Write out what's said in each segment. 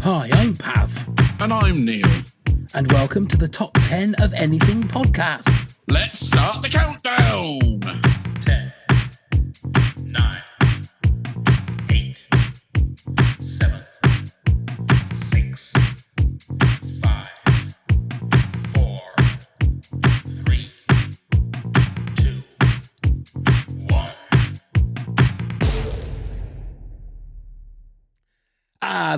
Hi, I'm Pav. And I'm Neil. And welcome to the Top 10 of Anything podcast. Let's start the countdown. 10, 9, 8, 7, 6, 5, 4, 3, 2, 1.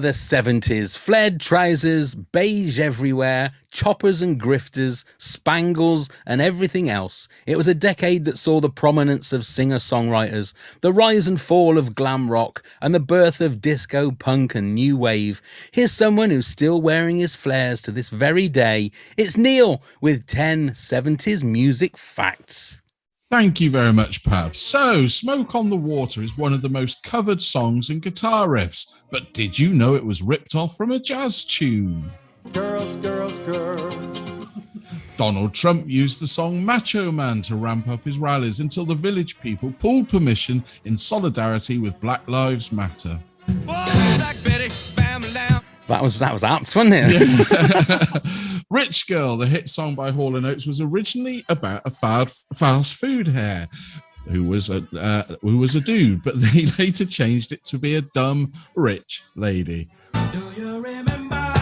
The 70s. Flared trousers, beige everywhere, choppers and grifters, spangles and everything else. It was a decade that saw the prominence of singer-songwriters, the rise and fall of glam rock, and the birth of disco, punk and new wave. Here's someone who's still wearing his flares to this very day. It's Neil with 10 70s music facts. Thank you very much, Pav. So, Smoke on the Water is one of the most covered songs and guitar riffs, but did you know it was ripped off from a jazz tune? Girls, girls, girls. Donald Trump used the song Macho Man to ramp up his rallies until the village people pulled permission in solidarity with Black Lives Matter. That was apt, wasn't it? Rich Girl, the hit song by Hall & Oates, was originally about a fast food hare who was a dude, but they later changed it to be a dumb rich lady. Do you remember?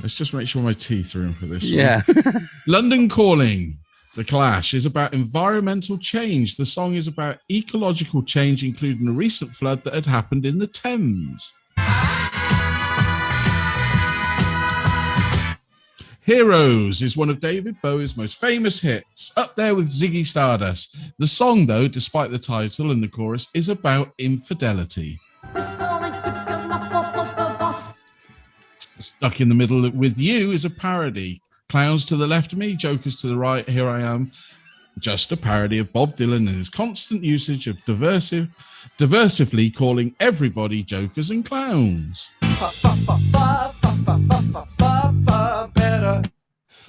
Let's just make sure my teeth are in for this Yeah. one. London Calling, The Clash, is about environmental change. The song is about ecological change, including a recent flood that had happened in the Thames. Heroes is one of David Bowie's most famous hits, up there with Ziggy Stardust. The song, though, despite the title and the chorus, is about infidelity. Stuck in the Middle with You is a parody. Clowns to the left of me, jokers to the right, here I am. Just a parody of Bob Dylan and his constant usage of diversively calling everybody jokers and clowns.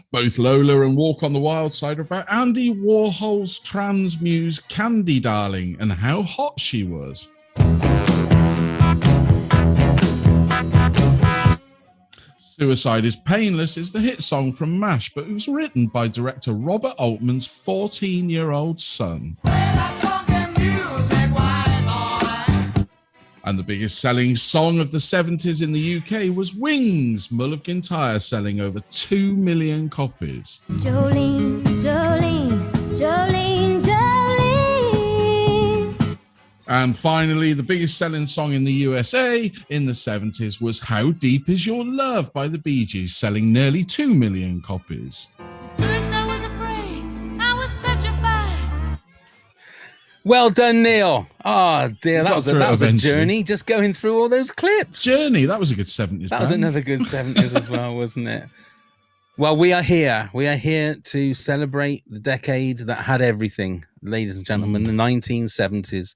Both Lola and Walk on the Wild Side are about Andy Warhol's trans muse Candy Darling and how hot she was. Suicide is Painless is the hit song from MASH, but it was written by director Robert Altman's 14-year-old son. And the biggest selling song of the 70s in the UK was Wings, Mull of Kintyre, selling over 2 million copies. Jolene, Jolene, Jolene, Jolene. And finally, the biggest selling song in the USA in the 70s was How Deep Is Your Love by the Beegees, selling nearly 2 million copies. First I was afraid, I was petrified. Well done, Neil. Oh, dear. That was a journey, just going through all those clips. Journey, that was a good 70s. That was another good 70s as well, wasn't it? Well, we are here. We are here to celebrate the decade that had everything, ladies and gentlemen, the 1970s.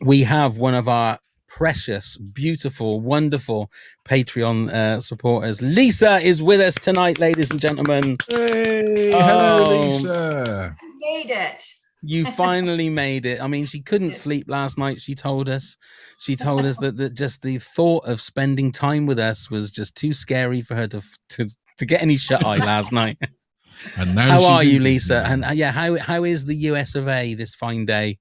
We have one of our precious, beautiful, wonderful Patreon supporters. Lisa is with us tonight, ladies and gentlemen. Hey, hello, Lisa. I made it. You finally made it. I mean, she couldn't sleep last night. She told us that just the thought of spending time with us was just too scary for her to get any shut eye last night. And now how are you, Lisa? And how is the US of A this fine day?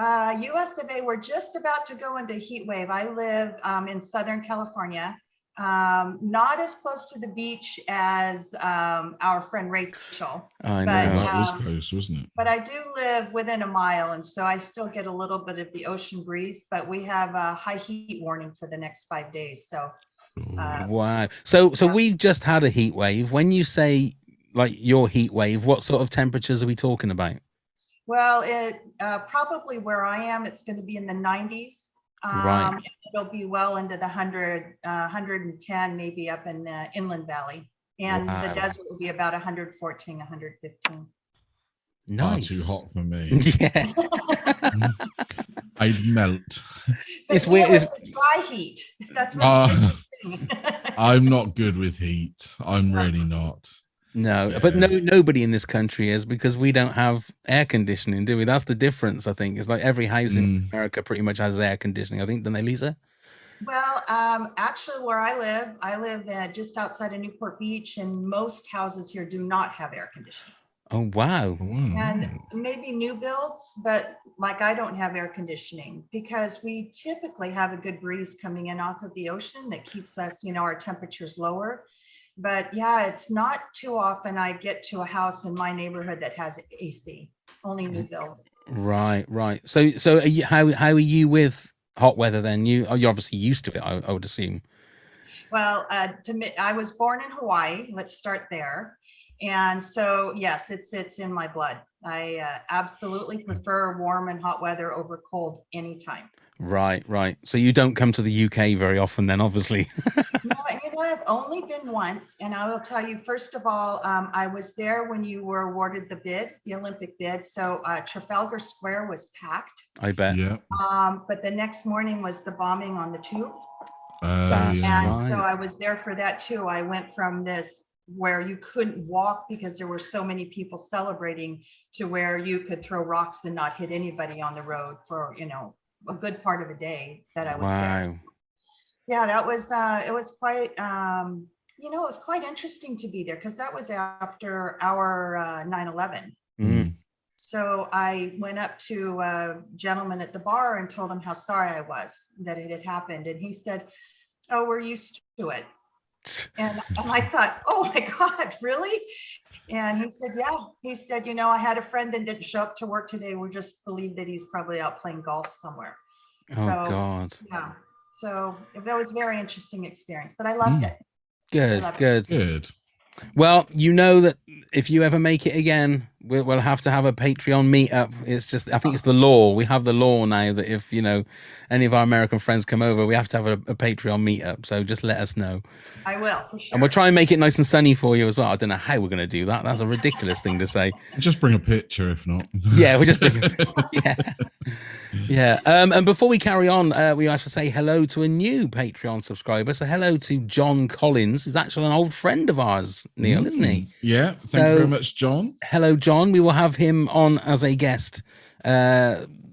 US of A, we're just about to go into heat wave. I live in Southern California, not as close to the beach as our friend Rachel. I know. That was close, wasn't it? But I do live within a mile, and so I still get a little bit of the ocean breeze, but we have a high heat warning for the next 5 days. So wow. So we've just had a heat wave. When you say like your heat wave, what sort of temperatures are we talking about? well, it probably where I am, it's going to be in the 90s. Right. It'll be well into the 110, maybe up in the Inland Valley. And Wow. the desert will be about 114, 115. Nice. Far too hot for me. Yeah. I'd melt. It's weird. It's dry heat. That's what I'm not good with heat. I'm really not. No, Yeah. but nobody in this country is, because we don't have air conditioning, do we? That's the difference, I think. It's like every house in America pretty much has air conditioning, I think, don't they, Lisa? Well, actually, where I live just outside of Newport Beach, and most houses here do not have air conditioning. Oh, wow. And maybe new builds, but like I don't have air conditioning because we typically have a good breeze coming in off of the ocean that keeps us, our temperatures lower. But yeah, it's not too often I get to a house in my neighborhood that has AC, only new builds. Right. So are you, how are you with hot weather then? You're obviously used to it, I would assume. Well, I was born in Hawaii. Let's start there. And so, yes, it's in my blood. I absolutely prefer warm and hot weather over cold anytime. Right. So you don't come to the UK very often then, obviously. No, I've only been once, and I will tell you, first of all, I was there when you were awarded the Olympic bid. So Trafalgar Square was packed. I bet. Yeah. But the next morning was the bombing on the tube. That's And right. so I was there for that too. I went from this where you couldn't walk because there were so many people celebrating to where you could throw rocks and not hit anybody on the road for, a good part of a day that I was there. Wow. Yeah, that was, it was quite, it was quite interesting to be there because that was after our 9/11. Mm. So I went up to a gentleman at the bar and told him how sorry I was that it had happened. And he said, "Oh, we're used to it." And I thought, "Oh my God, really?" And he said, "Yeah." He said, "I had a friend that didn't show up to work today. We just believe that he's probably out playing golf somewhere." Oh, So, God. yeah. So that was a very interesting experience, but I loved it. Good. Well, that if you ever make it again, we'll have to have a Patreon meetup. It's just, I think it's the law. We have the law now that if, any of our American friends come over, we have to have a Patreon meetup. So just let us know. I will, for sure. And we'll try and make it nice and sunny for you as well. I don't know how we're going to do that. That's a ridiculous thing to say. Just bring a picture if not. Yeah, we just bring Yeah. And before we carry on, we have to say hello to a new Patreon subscriber. So hello to John Collins. He's actually an old friend of ours, Neil, isn't he? Yeah. Thank you very much, John. Hello, John. We will have him on as a guest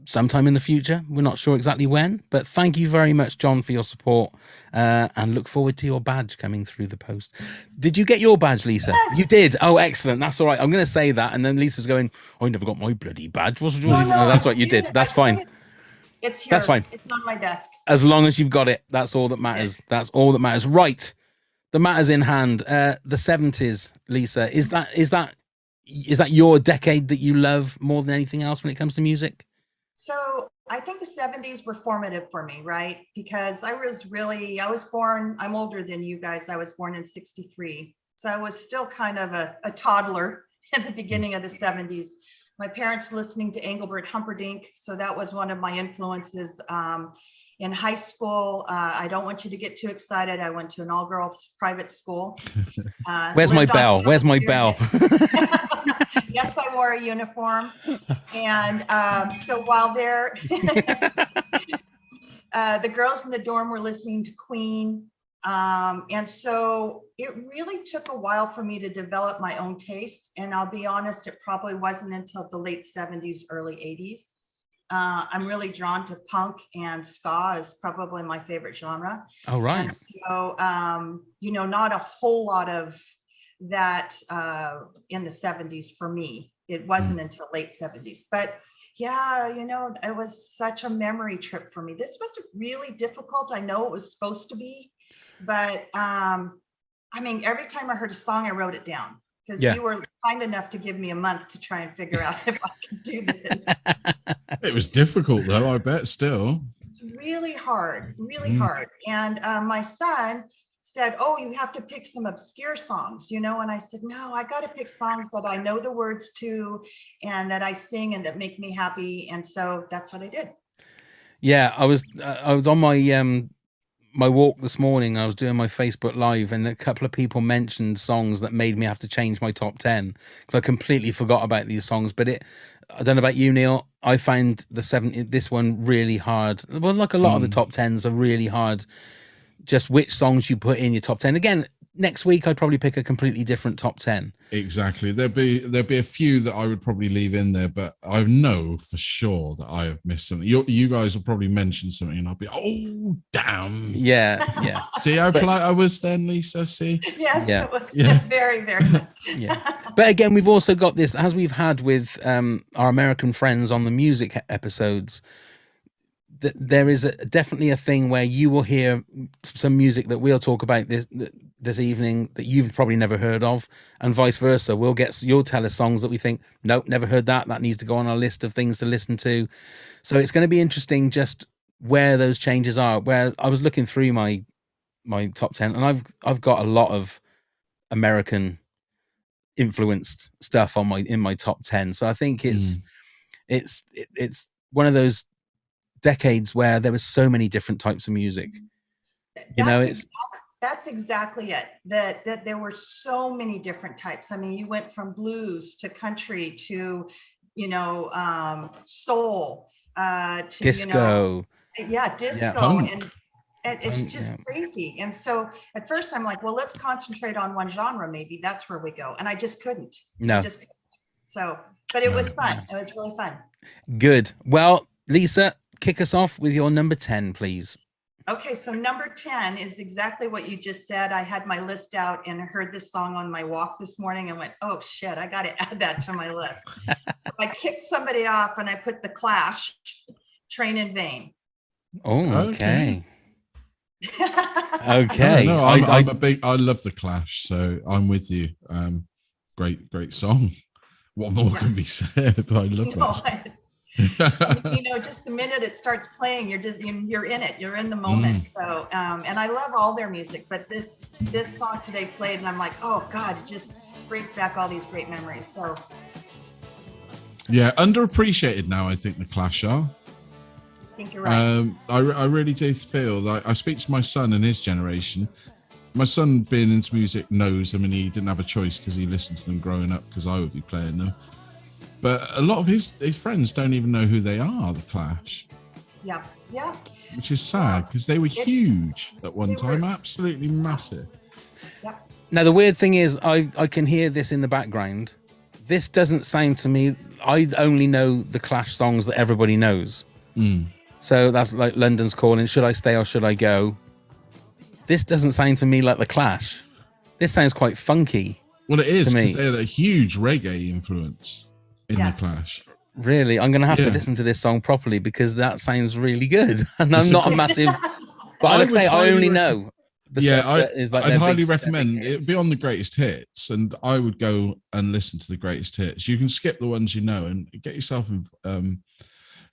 sometime in the future. We're not sure exactly when, but thank you very much, John, for your support, and look forward to your badge coming through the post. Did you get your badge, Lisa? Yes. You did? Oh, excellent. That's all right. I'm going to say that, and then Lisa's going, "I never got my bloody badge." No, that's right. You did. That's fine. It's here. That's fine. It's on my desk. As long as you've got it, that's all that matters. That's all that matters. Right. The matters in hand. The 70s, Lisa. Is that your decade that you love more than anything else when it comes to music? So I think the 70s were formative for me, right? Because I was born, I'm older than you guys. I was born in 63. So I was still kind of a toddler at the beginning of the 70s. My parents listening to Engelbert Humperdinck. So that was one of my influences. In high school, I don't want you to get too excited. I went to an all-girls private school. Where's my bell? Yes, I wore a uniform. And so while there, the girls in the dorm were listening to Queen. And so it really took a while for me to develop my own tastes. And I'll be honest, it probably wasn't until the late 70s, early 80s. I'm really drawn to punk, and ska is probably my favorite genre. Oh, right. And so, not a whole lot of that in the 70s for me. It wasn't until late 70s. But yeah, it was such a memory trip for me. This was really difficult. I know it was supposed to be, but every time I heard a song, I wrote it down because you were kind enough to give me a month to try and figure out if I could do this. It was difficult though, I bet still. It's really hard. And my son said, "Oh, you have to pick some obscure songs, And I said, "No, I got to pick songs that I know the words to and that I sing and that make me happy." And so that's what I did. Yeah, I was on my my walk this morning. I was doing my Facebook Live, and a couple of people mentioned songs that made me have to change my top 10 because I completely forgot about these songs. But I don't know about you, Neil. I find this one really hard. Well, like a lot of the top 10s are really hard. Just which songs you put in your top 10. Again, next week I'd probably pick a completely different top 10. Exactly. There'd be a few that I would probably leave in there, but I know for sure that I have missed something. You guys will probably mention something, and I'll be, oh damn. Yeah. See how polite I was then, Lisa. See. Yes, Yeah. it was Yeah. very, very nice. Yeah. But again, we've also got this, as we've had with our American friends on the music episodes, that there is definitely a thing where you will hear some music that we'll talk about this evening that you've probably never heard of, and vice versa. You'll tell us songs that we think, nope, never heard that. That needs to go on our list of things to listen to. So it's going to be interesting just where those changes are. Where I was looking through my top 10, and I've got a lot of American influenced stuff in my top 10. So I think it's one of those decades where there was so many different types of music. That's exactly it. That there were so many different types. I mean, you went from blues to country to, soul, to disco. Disco, and it's just crazy. And so at first I'm like, well, let's concentrate on one genre. Maybe that's where we go. And I just couldn't. No. So, but it was fun. It was really fun. Good. Well, Lisa, kick us off with your number 10, please. Okay, so number 10 is exactly what you just said. I had my list out and heard this song on my walk this morning and went, oh shit, I got to add that to my list. So I kicked somebody off and I put The Clash, Train in Vain. Oh, okay. Okay. No, I love The Clash, so I'm with you. Great song. What more can be said? I love that song. Just the minute it starts playing, you're in it, you're in the moment. So and I love all their music, but this song today played and I'm like, oh god, it just brings back all these great memories. So yeah, underappreciated now, I think The Clash are. I think you're right. I really do feel like I speak to my son and his generation. My son, being into music, knows them, and he didn't have a choice because he listened to them growing up because I would be playing them. But a lot of his friends don't even know who they are, The Clash. Yeah. Which is sad because they were huge at one time, absolutely massive. Yep. Now, the weird thing is I can hear this in the background. This doesn't sound to me, I only know the Clash songs that everybody knows. So that's like London's Calling, Should I Stay or Should I Go? This doesn't sound to me like the Clash. This sounds quite funky. Well, it is, because they had a huge reggae influence in the Clash. Really? I'm going to have to listen to this song properly because that sounds really good. And I'm not a massive... But I would say I only know the stuff that is like I'd highly recommend it. Be on the greatest hits, and I would go and listen to the greatest hits. You can skip the ones you know and get yourself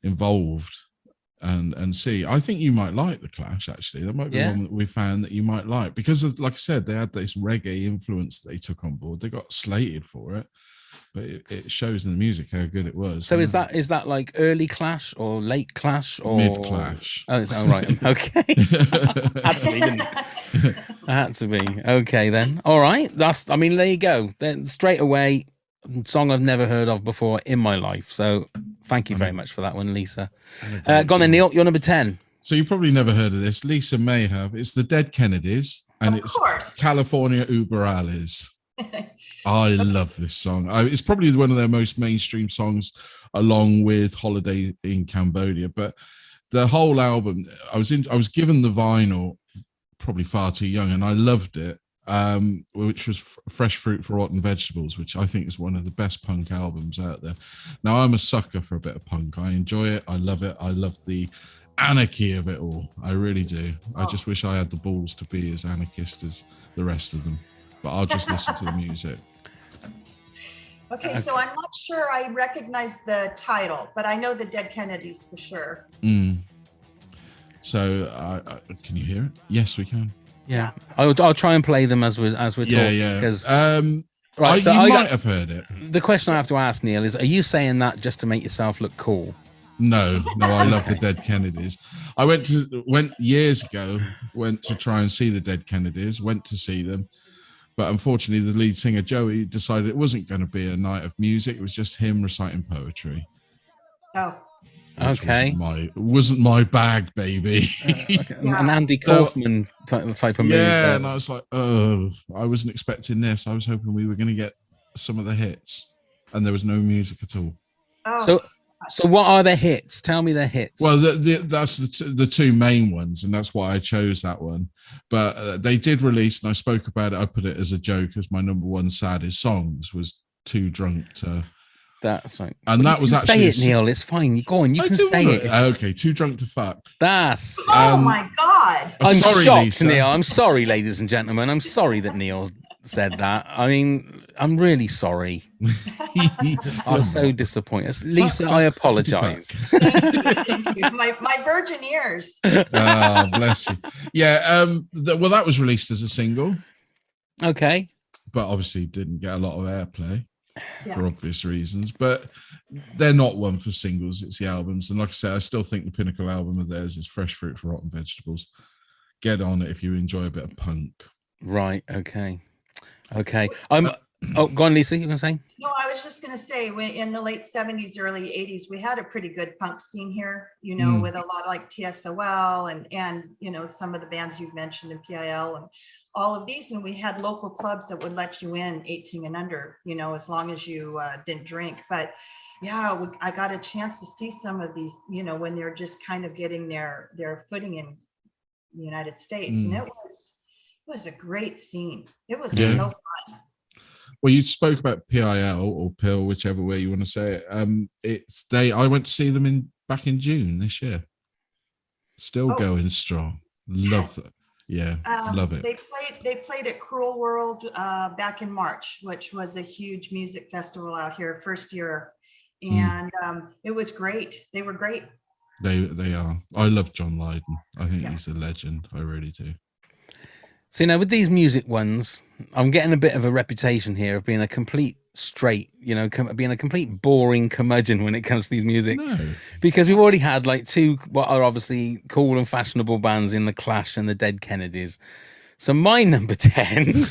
involved and see. I think you might like the Clash, actually. That might be one that we found that you might like, because of, like I said, they had this reggae influence that they took on board. They got slated for it, but it shows in the music how good it was. So is that like early Clash or late Clash or mid Clash? Oh, it's all right. Okay. Had to be, didn't it? Had to be. Okay then. All right. There you go. Then straight away, song I've never heard of before in my life. So thank you very much for that one, Lisa. Go on then, Neil. You're number 10. So you probably never heard of this. Lisa may have. It's the Dead Kennedys, and it's California Uber Alles. I love this song. It's probably one of their most mainstream songs, along with Holiday in Cambodia. But the whole album, I was given the vinyl probably far too young, and I loved it. Which was Fresh Fruit for Rotten Vegetables, which I think is one of the best punk albums out there. Now, I'm a sucker for a bit of punk. I enjoy it. I love it. I love the anarchy of it all. I really do. I just wish I had the balls to be as anarchist as the rest of them. But I'll just listen to the music. Okay, so I'm not sure I recognize the title, but I know the Dead Kennedys for sure. So, can you hear it? Yes, we can. Yeah, I'll try and play them as we're talking. Yeah. Because right, so you might have heard it. The question I have to ask, Neil, is: are you saying that just to make yourself look cool? No, I love the Dead Kennedys. I went years ago to try and see the Dead Kennedys. Went to see them, but unfortunately, the lead singer Joey decided it wasn't going to be a night of music. It was just him reciting poetry. Oh. which Okay. wasn't my bag, baby. Okay. An Andy Kaufman type of move. Yeah, and I was like, oh, I wasn't expecting this. I was hoping we were going to get some of the hits, and there was no music at all. Oh, So what are their hits? Tell me their hits. Well, that's the two main ones, and that's why I chose that one. But they did release, and I spoke about it. I put it as a joke as my number one saddest songs was Too Drunk to. That's right. And that was actually say it, Neil. It's fine. You go on. You can say it. Okay, Too Drunk to Fuck. That's. oh my God. I'm sorry, shocked, Lisa. Neil. I'm sorry, ladies and gentlemen. I'm sorry that Neil said that. I mean, I'm really sorry. I'm so disappointed. Lisa, I apologize. Thank you. My virgin ears. Oh, bless you. Yeah. Well, that was released as a single, Okay. but obviously didn't get a lot of airplay Yeah. for obvious reasons. But they're not one for singles. It's the albums. And like I said, I still think the pinnacle album of theirs is Fresh Fruit for Rotten Vegetables. Get on it if you enjoy a bit of punk. Right. Okay. Go on, Lisa. You were saying? No, I was just going to say, in the late 70s, early 80s, we had a pretty good punk scene here, with a lot of like TSOL and some of the bands you've mentioned in PIL and all of these. And we had local clubs that would let you in 18 and under, as long as you didn't drink. But yeah, I got a chance to see some of these, when they're just kind of getting their footing in the United States. And it was a great scene. It was so fun. Well, you spoke about PIL or PIL, whichever way you want to say it. I went to see them back in June this year. Still going strong. Love it. Yeah, love it. They played at Cruel World back in March, which was a huge music festival out here, first year, and it was great. They were great. They are. I love John Lydon. I think he's a legend. I really do. So, with these music ones, I'm getting a bit of a reputation here of being a complete straight, being a complete boring curmudgeon when it comes to these music. No. Because we've already had like two what are obviously cool and fashionable bands in The Clash and the Dead Kennedys. So my number 10.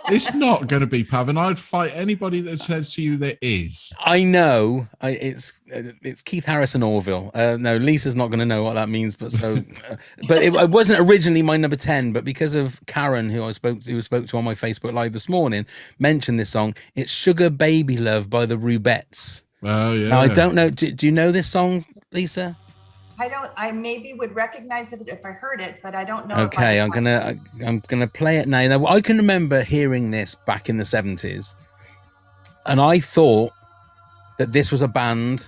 It's not going to be Pav, and I'd fight anybody that says to you there is. I know it's Keith Harrison Orville. No, Lisa's not going to know what that means, but it wasn't originally my number 10, but because of Karen, who spoke to on my Facebook Live this morning, mentioned this song. It's Sugar Baby Love by the Rubettes. Oh yeah. Now, I don't know. Do you know this song, Lisa? I maybe would recognize it if I heard it, but I don't know. Okay, I'm gonna play it now. Now, I can remember hearing this back in the 70s, and I thought that this was a band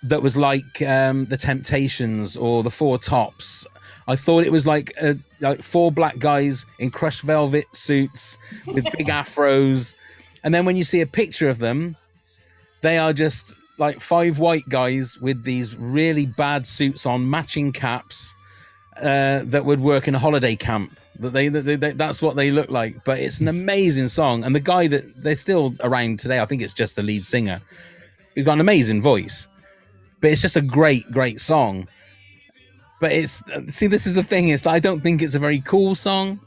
that was like the Temptations or the Four Tops. I thought it was like four black guys in crushed velvet suits with big afros, and then when you see a picture of them, they are just like five white guys with these really bad suits on, matching caps that would work in a holiday camp. That's what they look like. But it's an amazing song, and the guy that they're still around today, I think it's just the lead singer. He's got an amazing voice, but it's just a great song. But this is the thing. It's like, I don't think it's a very cool song.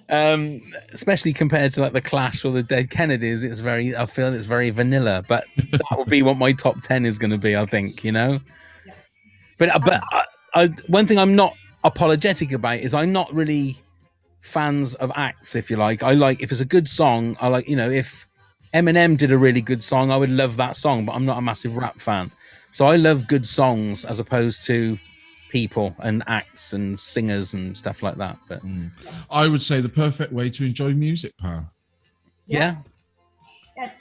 Especially compared to like the Clash or the Dead Kennedys, I feel it's very vanilla, but that will be what my top 10 is going to be, I think, But one thing I'm not apologetic about is I'm not really fans of acts, if you like. I like, if it's a good song, I like, if Eminem did a really good song, I would love that song, but I'm not a massive rap fan. So I love good songs as opposed to people and acts and singers and stuff like that. But I would say the perfect way to enjoy music, pal. Yeah.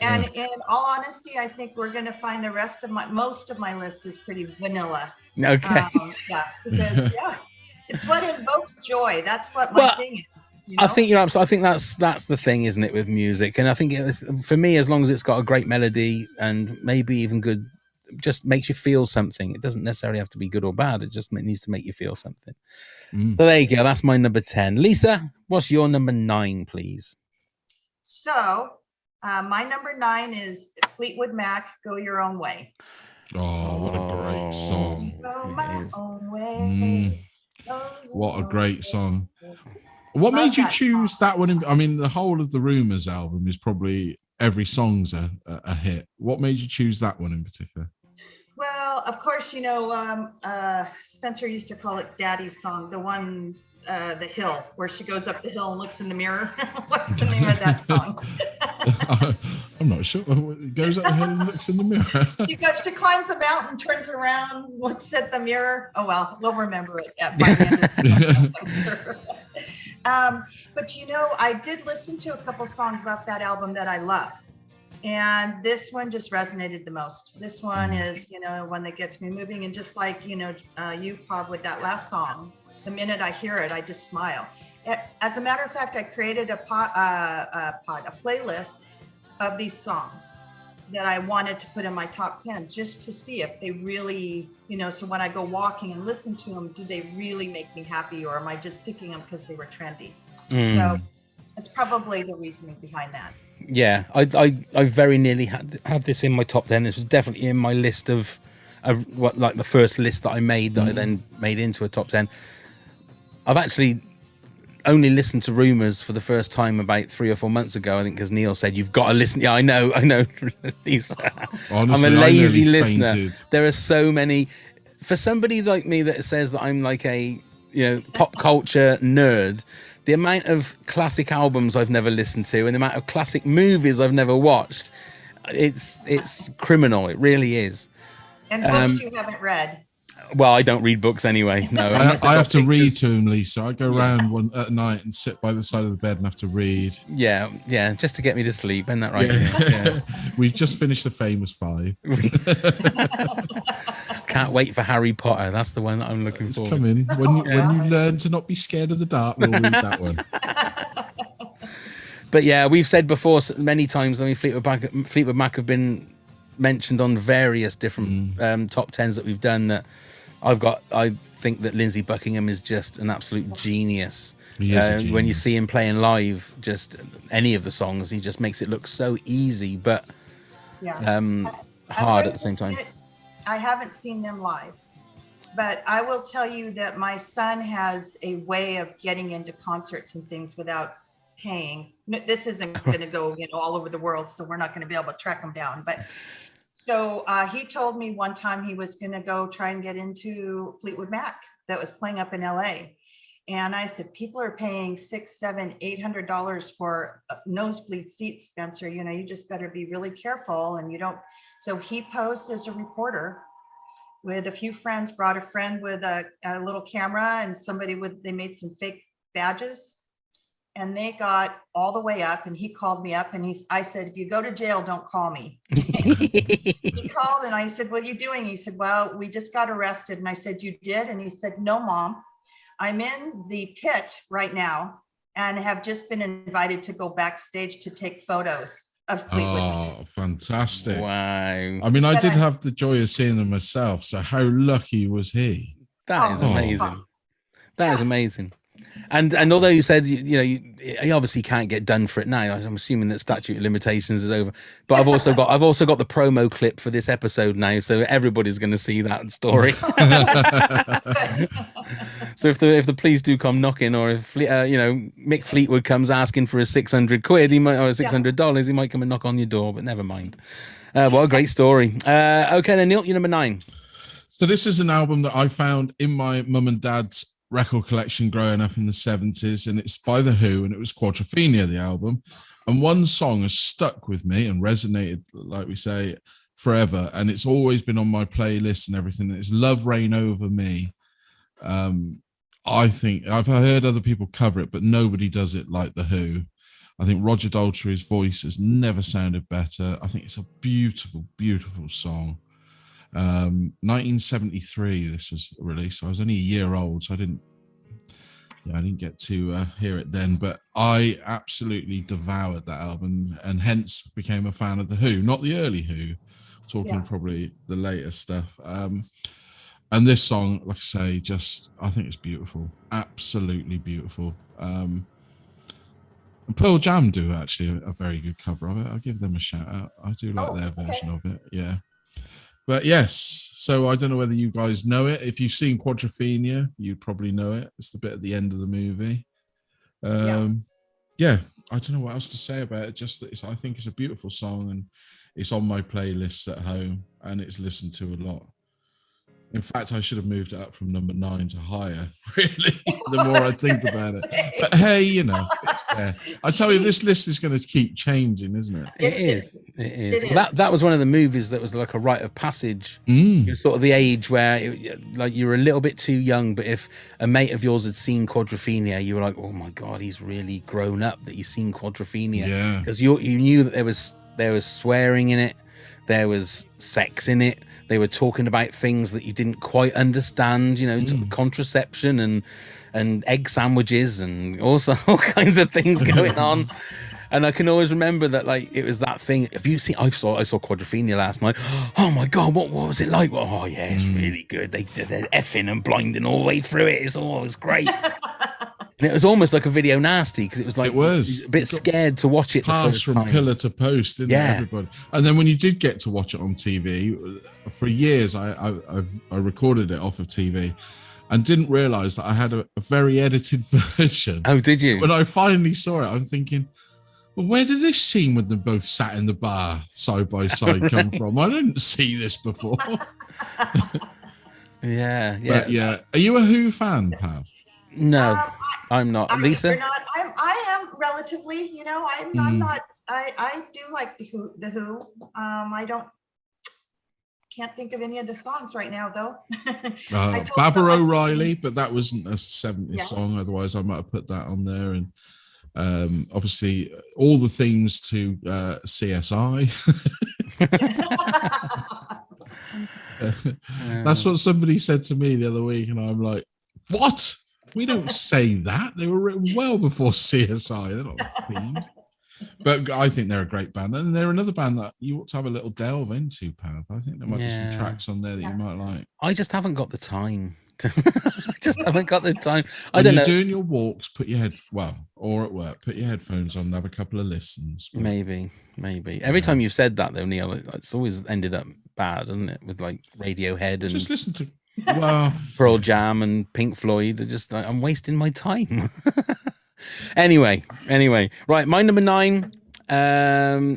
And in all honesty, I think we're going to find most of my list is pretty vanilla. Okay. Because it's what invokes joy. That's what my thing is. I think you're absolutely. I think that's the thing, isn't it, with music? And I think for me, as long as it's got a great melody and maybe even good, just makes you feel something. It doesn't necessarily have to be good or bad. It just needs to make you feel something. So there you go. That's my number 10. Lisa, what's your number 9, please? So my number 9 is Fleetwood Mac, Go Your Own Way. Oh, what a great song. Go my own way. What a great song. What made you choose that one? I mean, the whole of the Rumours album is probably every song's a hit. What made you choose that one in particular? Well, of course, you know, Spencer used to call it Daddy's song, the one, The Hill, where she goes up the hill and looks in the mirror. What's the name of that song? I'm not sure. It goes up the hill and looks in the mirror. She climbs the mountain, turns around, looks at the mirror. Oh, well, we'll remember it by the end of the but, you know, I did listen to a couple songs off that album that I love. And this one just resonated the most. This one is, you know, one that gets me moving. And just like, you know, you, Bob, with that last song, the minute I hear it, I just smile. As a matter of fact, I created a playlist of these songs that I wanted to put in my top 10 just to see if they really, you know, so when I go walking and listen to them, do they really make me happy, or am I just picking them because they were trendy? So it's probably the reasoning behind that. Yeah, I very nearly had this in my top 10. This was definitely in my list of what, like the first list that I made that I then made into a top 10. I've actually only listened to Rumours for the first time about 3 or 4 months ago, I think, because Neil said you've got to listen. Yeah, I know, Lisa. Honestly, I'm a lazy I nearly listener. fainted. There are so many. For somebody like me that says that I'm like a, you know, pop culture nerd, the amount of classic albums I've never listened to and the amount of classic movies I've never watched, it's criminal. It really is. And books you haven't read. Well, I don't read books anyway. No, I have to read to him, Lisa. I go around one at night and sit by the side of the bed and have to read. Yeah, just to get me to sleep. Isn't that right? Yeah. We've just finished The Famous Five. Can't wait for Harry Potter. That's the one that I'm looking forward to. Come in. When you learn to not be scared of the dark, we'll read that one. But yeah, we've said before many times, I mean, Fleetwood Mac have been mentioned on various different top 10s that we've done, that I think that Lindsey Buckingham is just an absolute genius. He is a genius. When you see him playing live, just any of the songs, he just makes it look so easy, but hard at the same time. I haven't seen them live, but I will tell you that my son has a way of getting into concerts and things without paying. This isn't going to go, you know, all over the world, so we're not going to be able to track him down. But so he told me one time he was going to go try and get into Fleetwood Mac that was playing up in LA. And I said, people are paying $600, $700, $800 for nosebleed seats, Spencer. You know, you just better be really careful. And you don't. So he posed as a reporter with a few friends, brought a friend with a little camera, and they made some fake badges. And they got all the way up, and he called me up, and I said, if you go to jail, don't call me. He called, and I said, what are you doing? He said, well, we just got arrested. And I said, you did? And he said, no, Mom, I'm in the pit right now and have just been invited to go backstage to take photos of Fleetwood. Oh, fantastic. Wow. I mean, I did have the joy of seeing them myself, so how lucky was he? That is amazing. That is amazing. And although you said, you know, you obviously can't get done for it now, I'm assuming that statute of limitations is over. But I've also got the promo clip for this episode now, so everybody's going to see that story. So if the police do come knocking, or if you know, Mick Fleetwood comes asking for his £600, he might, or $600, he might come and knock on your door. But never mind. What a great story. Okay, then Neil, you're number 9. So this is an album that I found in my mum and dad's record collection growing up in the 70s, and it's by The Who, and it was Quadrophenia, the album. And one song has stuck with me and resonated, like we say, forever. And it's always been on my playlist and everything. It's Love Reign Over Me. I think I've heard other people cover it, but nobody does it like The Who. I think Roger Daltrey's voice has never sounded better. I think it's a beautiful, beautiful song. 1973 this was released. I was only a year old, so I didn't get to hear it then, but I absolutely devoured that album and hence became a fan of The Who, not the early Who, talking probably the later stuff. And this song, like I say, I think it's beautiful, absolutely beautiful. And Pearl Jam do actually a very good cover of it. I'll give them a shout out. I do like their version of it. Yeah. But yes, so I don't know whether you guys know it. If you've seen Quadrophenia, you'd probably know it. It's the bit at the end of the movie. I don't know what else to say about it. Just that I think it's a beautiful song, and it's on my playlists at home, and it's listened to a lot. In fact, I should have moved it up from number 9 to higher, really, the more I think about it. But hey, you know, it's fair. I tell you, this list is going to keep changing, isn't it? It is. Well, that was one of the movies that was like a rite of passage. It was sort of the age where like you were a little bit too young, but if a mate of yours had seen Quadrophenia, you were like, oh my God, he's really grown up that he's seen Quadrophenia. Yeah. Because you knew that there was swearing in it, there was sex in it. They were talking about things that you didn't quite understand, you know, contraception and egg sandwiches and also all kinds of things going on. And I can always remember that, like, it was that thing. If you see, I saw Quadrophenia last night. Oh my God, what was it like? Well, oh yeah, it's really good. They're effing and blinding all the way through it. It's great. And it was almost like a video nasty because it was like it was a bit scared to watch it. Passed from pillar to post, didn't it, everybody? And then when you did get to watch it on TV, for years I recorded it off of TV and didn't realise that I had a very edited version. Oh, did you? When I finally saw it, I'm thinking, well, where did this scene when they both sat in the bar side by side come from? I didn't see this before. Yeah. But yeah, are you a Who fan, Pav? No, I'm not. Lisa? You're not. I am relatively, you know, I'm not. I do like the Who. Can't think of any of the songs right now, though. Baba O'Reilly, but that wasn't a 70s song. Otherwise, I might have put that on there. And obviously, all the themes to CSI. That's what somebody said to me the other week, and I'm like, what? We don't say that. They were written well before CSI. They're not themed. But I think they're a great band. And they're another band that you ought to have a little delve into, Pav. I think there might be some tracks on there that you might like. I just haven't got the time. I haven't got the time. When you're doing your walks, or at work, put your headphones on and have a couple of listens. Maybe. Every time you've said that, though, Neil, it's always ended up bad, hasn't it? With like Radiohead and just listen to Pearl Jam and Pink Floyd. I'm wasting my time. Anyway, right. My number 9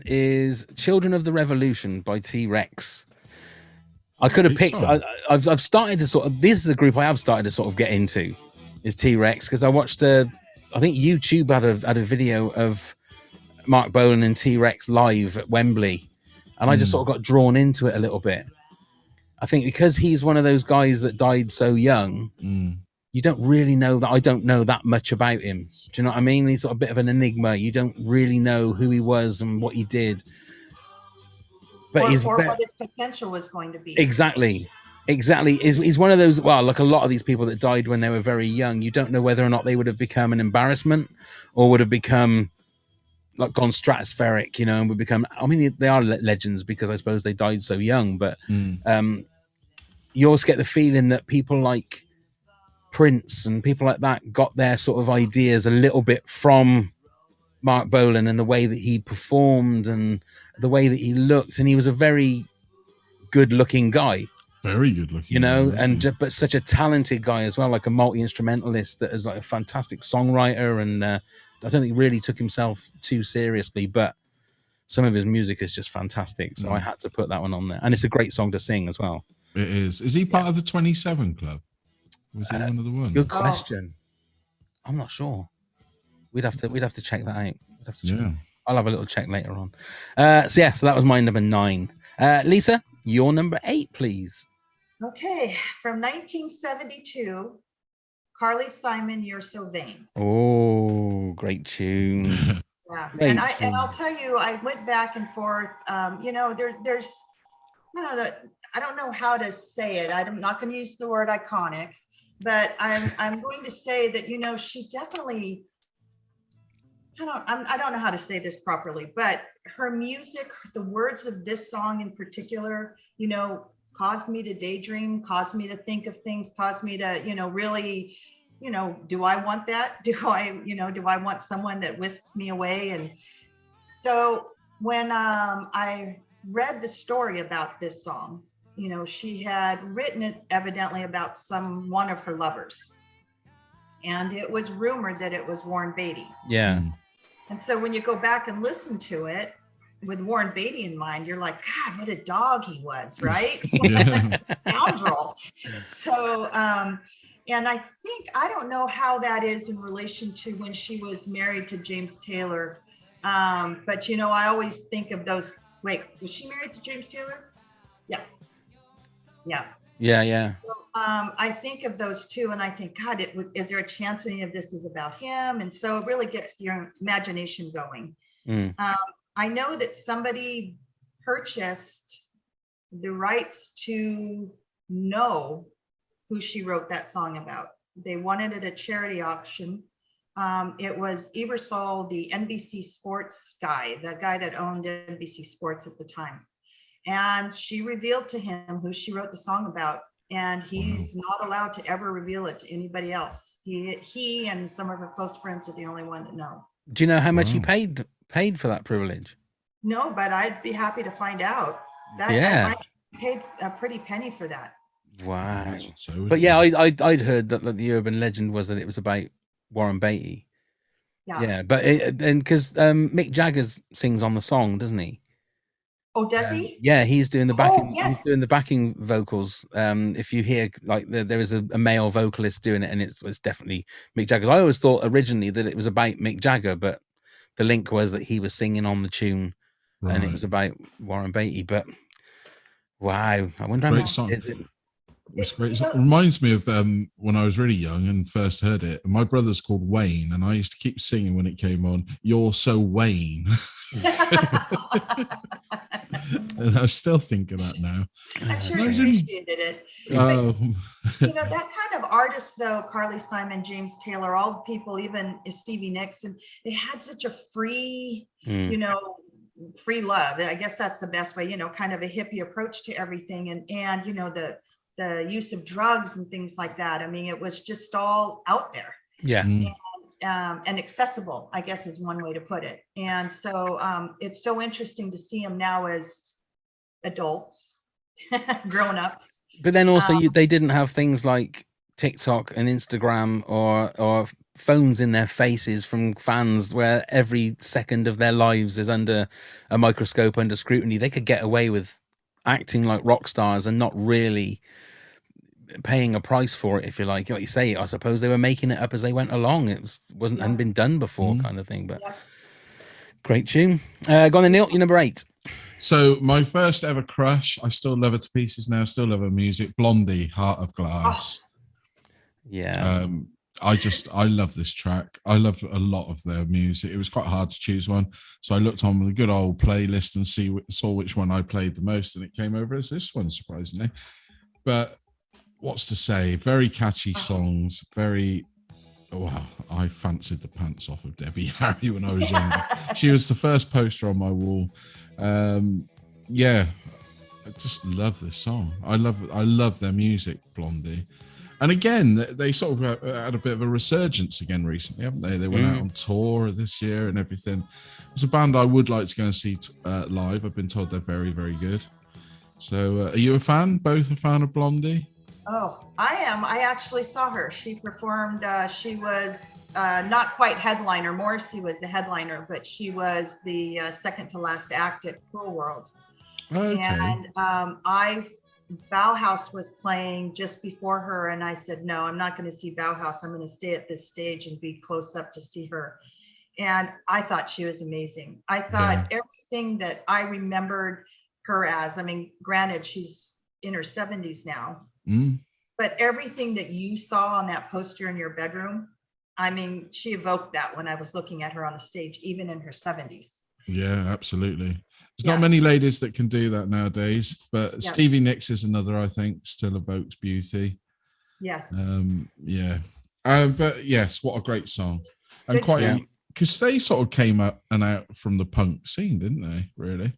is "Children of the Revolution" by T-Rex. I could have picked. I've started to sort of. This is a group I have started to sort of get into. Is T-Rex, because I watched I think YouTube had a video of Mark Bolan and T-Rex live at Wembley, and I just sort of got drawn into it a little bit. I think because he's one of those guys that died so young, you don't really know that. I don't know that much about him. Do you know what I mean? He's sort of a bit of an enigma. You don't really know who he was and what he did. But what his potential was going to be. Exactly. He's one of those, well, like a lot of these people that died when they were very young, you don't know whether or not they would have become an embarrassment or would have become like gone stratospheric, you know, and would become, I mean, they are legends because I suppose they died so young, but you always get the feeling that people like Prince and people like that got their sort of ideas a little bit from Mark Bolan and the way that he performed and the way that he looked. And he was a very good looking guy. Very good looking, you know, but such a talented guy as well, like a multi-instrumentalist that is like a fantastic songwriter. And I don't think he really took himself too seriously, but some of his music is just fantastic. So I had to put that one on there. And it's a great song to sing as well. It is. Is he part of the 27 Club? Was he one of the ones? Good question. I'm not sure. We'd have to check that out. I'll have a little check later on. So that was my number 9. Lisa, your number 8, please. Okay, from 1972, Carly Simon, "You're So Vain." Oh, great tune. Yeah, and I'll tell you, I went back and forth. You know, there's I don't know how to say it. I'm not going to use the word iconic, but I'm going to say that, you know, she definitely, I don't know how to say this properly, but her music, the words of this song in particular, you know, caused me to daydream, caused me to think of things, caused me to, you know, really, you know, do I want that? Do I want someone that whisks me away? And so when I read the story about this song, you know, she had written it evidently about one of her lovers. And it was rumored that it was Warren Beatty. Yeah. And so when you go back and listen to it with Warren Beatty in mind, you're like, God, what a dog he was, right? Yeah. Scoundrel. So, and I don't know how that is in relation to when she was married to James Taylor. But, you know, I always think of those. Wait, was she married to James Taylor? Yeah. Yeah. Yeah. So, I think of those two and I think, God, is there a chance any of this is about him? And so it really gets your imagination going. I know that somebody purchased the rights to know who she wrote that song about. They wanted it at a charity auction. It was Ebersol, the NBC Sports guy, the guy that owned NBC Sports at the time. And she revealed to him who she wrote the song about. And he's not allowed to ever reveal it to anybody else. He and some of her close friends are the only one that know. Do you know how much he paid for that privilege? No, but I'd be happy to find out. Yeah. I paid a pretty penny for that. Wow. So But yeah, I'd heard that the urban legend was that it was about Warren Beatty. Yeah, but because Mick Jagger sings on the song, doesn't he? Oh, does he? Yeah, he's doing the backing. Yes. He's doing the backing vocals. If you hear like there is a male vocalist doing it, and it's definitely Mick Jagger. I always thought originally that it was about Mick Jagger, but the link was that he was singing on the tune, and it was about Warren Beatty. But wow, I wonder how Great much. song. It's great. It reminds me of when I was really young and first heard it. My brother's called Wayne, and I used to keep singing when it came on, "You're so Wayne." And I still think of that now. I'm sure he appreciated it. But, you know, that kind of artist, though, Carly Simon, James Taylor, all the people, even Stevie Nicks, and they had such a free, you know, free love. I guess that's the best way, you know, kind of a hippie approach to everything. And you know, the use of drugs and things like that. I mean, it was just all out there. Yeah. And accessible, I guess is one way to put it. And so it's so interesting to see them now as adults, grown-ups. But then also they didn't have things like TikTok and Instagram or phones in their faces from fans where every second of their lives is under a microscope, under scrutiny. They could get away with acting like rock stars and not really paying a price for it, if you like you say. I suppose they were making it up as they went along. It hadn't been done before, kind of thing. But great tune. Go on then, Neil. You're number 8. So my first ever crush, I still love her to pieces now, still love her music, Blondie, Heart of Glass. Yeah. I love this track. I love a lot of their music. It was quite hard to choose one, so I looked on the good old playlist and saw which one I played the most, and it came over as this one, surprisingly. But what's to say? Very catchy songs. Very. Wow, I fancied the pants off of Debbie Harry when I was younger. She was the first poster on my wall. Yeah, I just love this song. I love their music, Blondie. And again, they sort of had a bit of a resurgence again recently, haven't they? They went out on tour this year and everything. It's a band I would like to go and see live. I've been told they're very, very good. So are you a fan? Both a fan of Blondie? Oh, I am. I actually saw her. She performed. She was not quite headliner. Morrissey was the headliner, but she was the second to last act at Cool World. Okay. And Bauhaus was playing just before her, and I said, no, I'm not going to see Bauhaus. I'm going to stay at this stage and be close up to see her. And I thought she was amazing. I thought everything that I remembered her as, I mean, granted, she's in her 70s now, but everything that you saw on that poster in your bedroom, I mean, she evoked that when I was looking at her on the stage, even in her 70s. Yeah, absolutely. There's not many ladies that can do that nowadays, but Stevie Nicks is another, I think, still evokes beauty. Yes. But yes, what a great song. And quite, because they sort of came up and out from the punk scene, didn't they, really?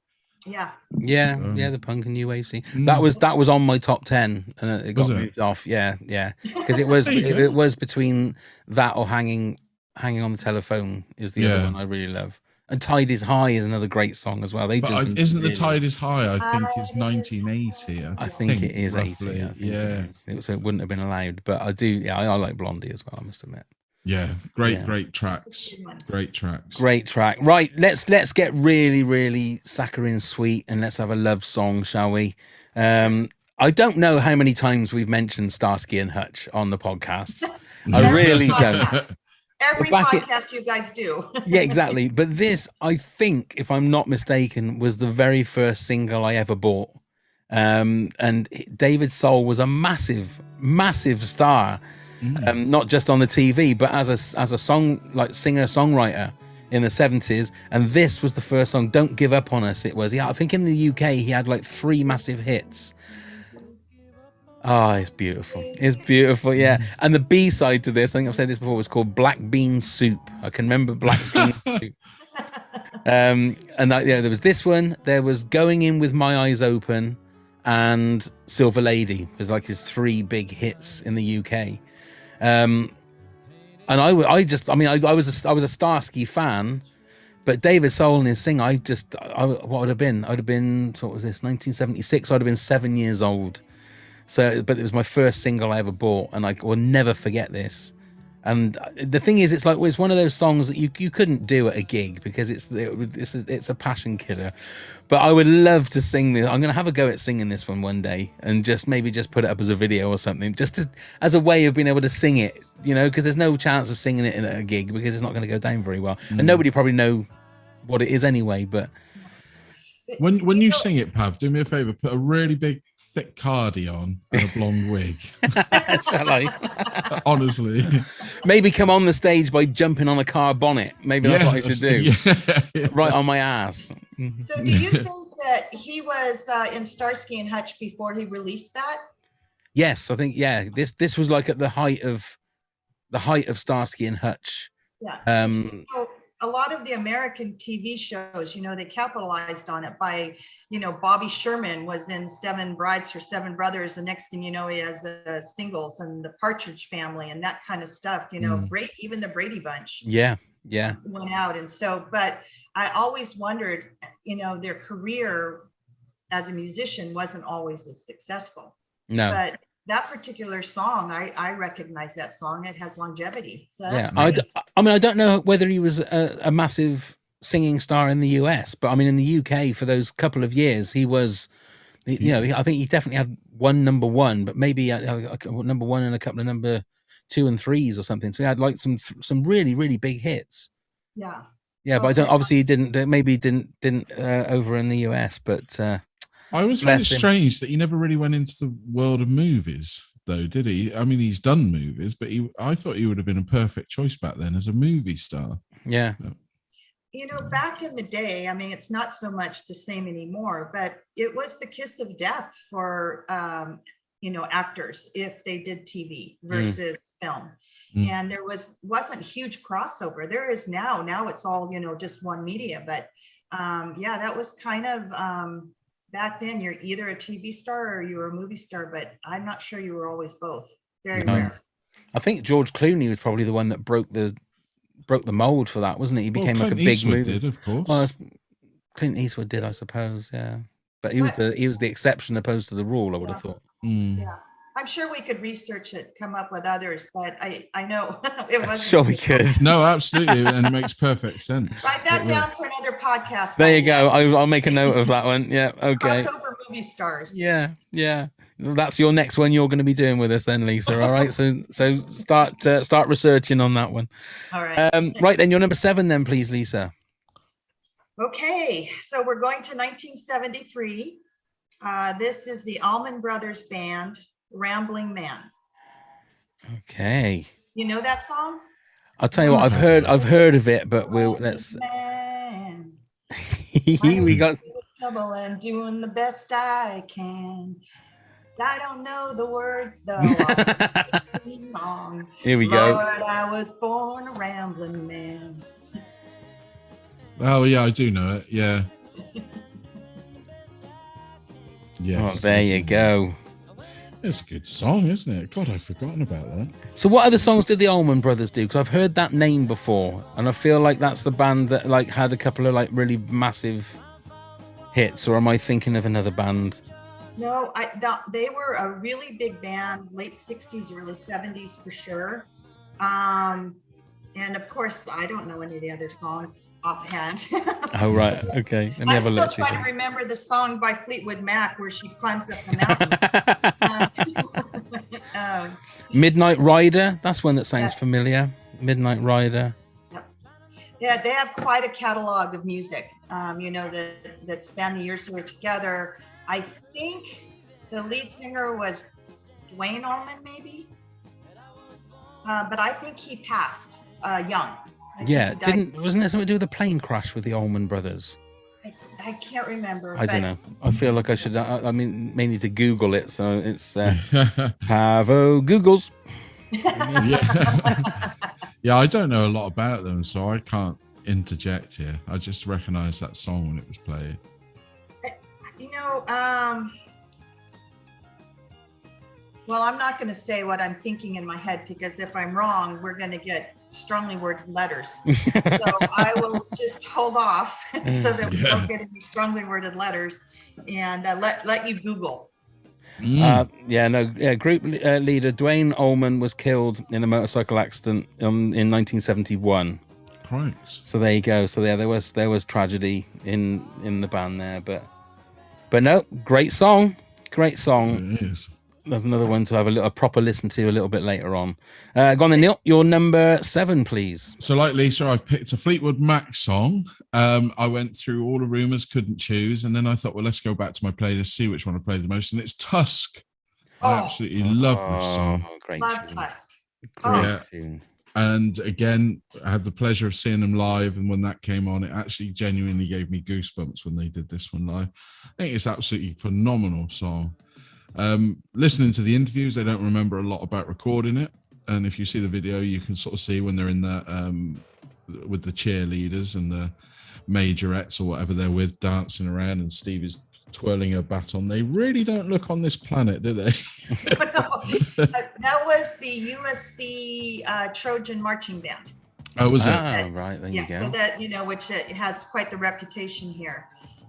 Yeah. The punk and new wave scene. That was on my top 10, and it got moved off. Yeah, because it was between that or hanging on the telephone is the other one I really love. And Tide is High is another great song as well. Isn't the Tide is High? I think it's 1980. I think it is roughly, 80. So it wouldn't have been allowed, but I do. Yeah, I like Blondie as well, I must admit. Yeah, great tracks. Great tracks. Great track. Right, let's get really, really saccharine sweet, and let's have a love song, shall we? I don't know how many times we've mentioned Starsky and Hutch on the podcasts. I really don't. Every podcast you guys do. Yeah, exactly. But this, I think, if I'm not mistaken, was the very first single I ever bought. And David Soul was a massive, massive star. Not just on the TV, but as a singer songwriter in the 70s. And this was the first song. Don't Give Up on Us. It was. Yeah, I think in the UK he had like 3 massive hits. Oh, it's beautiful. It's beautiful, yeah. And the B-side to this, I think I've said this before, was called Black Bean Soup. I can remember Black Bean Soup. There was this one. There was Going In With My Eyes Open, and Silver Lady was like his 3 big hits in the UK. And I was a Starsky fan, but David Soul and his sing, what would have been? I'd have been, what was this, 1976? I'd have been 7 years old. So, but it was my first single I ever bought, and I will never forget this. And the thing is, it's one of those songs that you couldn't do at a gig because it's a passion killer. But I would love to sing this. I'm going to have a go at singing this one day, and maybe put it up as a video or something, as a way of being able to sing it, because there's no chance of singing it at a gig because it's not going to go down very well, and nobody probably know what it is anyway. But when you sing it, Pav, do me a favor, put a really big thick cardi on and a blonde wig. Shall I? Honestly. Maybe come on the stage by jumping on a car bonnet. Maybe that's what I should do. Yeah. Right on my ass. So do you think that he was in Starsky and Hutch before he released that? Yes, I think, yeah. This was like at the height of Starsky and Hutch. Yeah. So a lot of the American TV shows, they capitalized on it by, Bobby Sherman was in 7 Brides for 7 Brothers. The next thing you know, he has singles and the Partridge Family and that kind of stuff, even the Brady Bunch. Yeah. Went out. And so, but I always wondered, their career as a musician wasn't always as successful. No. But that particular song, I recognize that song. It has longevity. So that's I don't know whether he was a massive singing star in the US, but I mean in the UK for those couple of years he was, I think he definitely had one number 1, but maybe number 1 and a couple of number 2 and 3s or something. So he had like some really, really big hits. Yeah. Yeah, but he didn't over in the US, but I always find it strange that he never really went into the world of movies, though, did he? I mean, he's done movies, but I thought he would have been a perfect choice back then as a movie star. Yeah. Back in the day, I mean, it's not so much the same anymore, but it was the kiss of death for, actors if they did TV versus film. And there wasn't huge crossover. There is now. Now it's all, just one media. But that was kind of... back then, you're either a TV star or you were a movie star, but I'm not sure you were always both. Very rare. I think George Clooney was probably the one that broke the mold for that, wasn't it? He became like a big Eastwood movie. Did, of course. Well, Clint Eastwood did, I suppose. Yeah, but he was the exception opposed to the rule. I would have thought. Yeah, I'm sure we could research it, come up with others, but I know it wasn't. Sure, we could. No, absolutely, and it makes perfect sense. Write that down for another podcast. There you go. I'll make a note of that one. Yeah. Okay. Crossover movie stars. Yeah. That's your next one you're going to be doing with us then, Lisa. All right. So start researching on that one. All right. Right then, your number 7 then, please, Lisa. Okay, so we're going to 1973. This is the Almond Brothers band, Rambling Man. Okay. You know that song? I'll tell you what, I've heard of it, but let's. Man. We got trouble and doing the best I can. I don't know the words though. Here we go. Lord, I was born a rambling man. Oh yeah, I do know it. Yeah. Yes. Oh, there you go. It's a good song, isn't it? God, I've forgotten about that. So what other songs did the Almond Brothers do? Because I've heard that name before, and I feel like that's the band that like had a couple of like really massive hits. Or am I thinking of another band? No, they were a really big band, late 60s, early 70s for sure. And of course, I don't know any of the other songs offhand. Oh, right. Okay. Let me I'm have a still look. trying to remember the song by Fleetwood Mac where she climbs up the mountain. Midnight Rider. That's one that sounds Yes. familiar. Midnight Rider. Yeah, they have quite a catalog of music, that span the years they were together. I think the lead singer was Dwayne Allman, maybe, but I think he passed young. I think Yeah. he died- Wasn't there something to do with a plane crash with the Almond Brothers? I can't remember. I don't know. I feel like I should. I mean, may need to Google it. So it's Pavo Googles. Yeah. Yeah, I don't know a lot about them, so I can't interject here. I just recognise that song when it was played. Well, I'm not going to say what I'm thinking in my head because if I'm wrong, we're going to get strongly worded letters. So I will just hold off so that we don't get any strongly worded letters and let you Google. Group leader Dwayne Allman was killed in a motorcycle accident in 1971. Christ. So there you go. So there was tragedy in the band there, but no, great song. It is. There's another one to have a proper listen to a little bit later on. Go on then, Neil. Your number 7, please. So like Lisa, I picked a Fleetwood Mac song. I went through all the rumours, couldn't choose. And then I thought, well, let's go back to my playlist, see which one I played the most. And it's Tusk. I absolutely love this song. Great Love tune. Tusk. Great tune. And again, I had the pleasure of seeing them live. And when that came on, it actually genuinely gave me goosebumps when they did this one live. I think it's absolutely phenomenal song. Listening to the interviews, they don't remember a lot about recording it, and if you see the video, you can sort of see when they're in the with the cheerleaders and the majorettes or whatever they're with dancing around, and Steve is twirling a baton. They really don't look on this planet, do they? That was the USC Trojan marching band. Oh, was it? Right, there you go. So that which has quite the reputation here.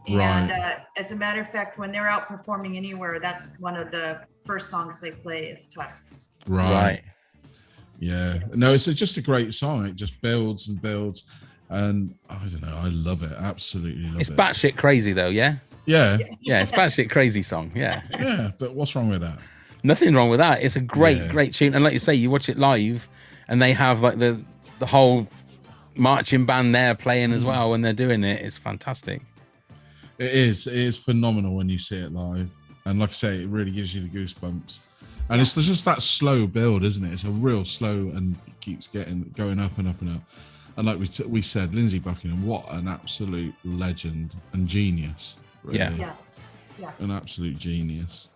And Right. As a matter of fact, when they're out performing anywhere, that's one of the first songs they play is Tusk. Right. Yeah. No, it's just a great song. It just builds and builds. And I don't know, I love it. Absolutely love It's it. batshit crazy though, yeah? Yeah. Yeah, it's batshit crazy song, yeah. Yeah. But what's wrong with that? Nothing wrong with that. It's a great tune. And like you say, you watch it live and they have like the whole marching band there playing as well when they're doing it. It's fantastic. It is phenomenal when you see it live, and like I say, it really gives you the goosebumps. And it's just that slow build, isn't it? It's a real slow and it keeps going up and up and up. And like we said, Lindsey Buckingham, what an absolute legend and genius! Really. Yeah. An absolute genius.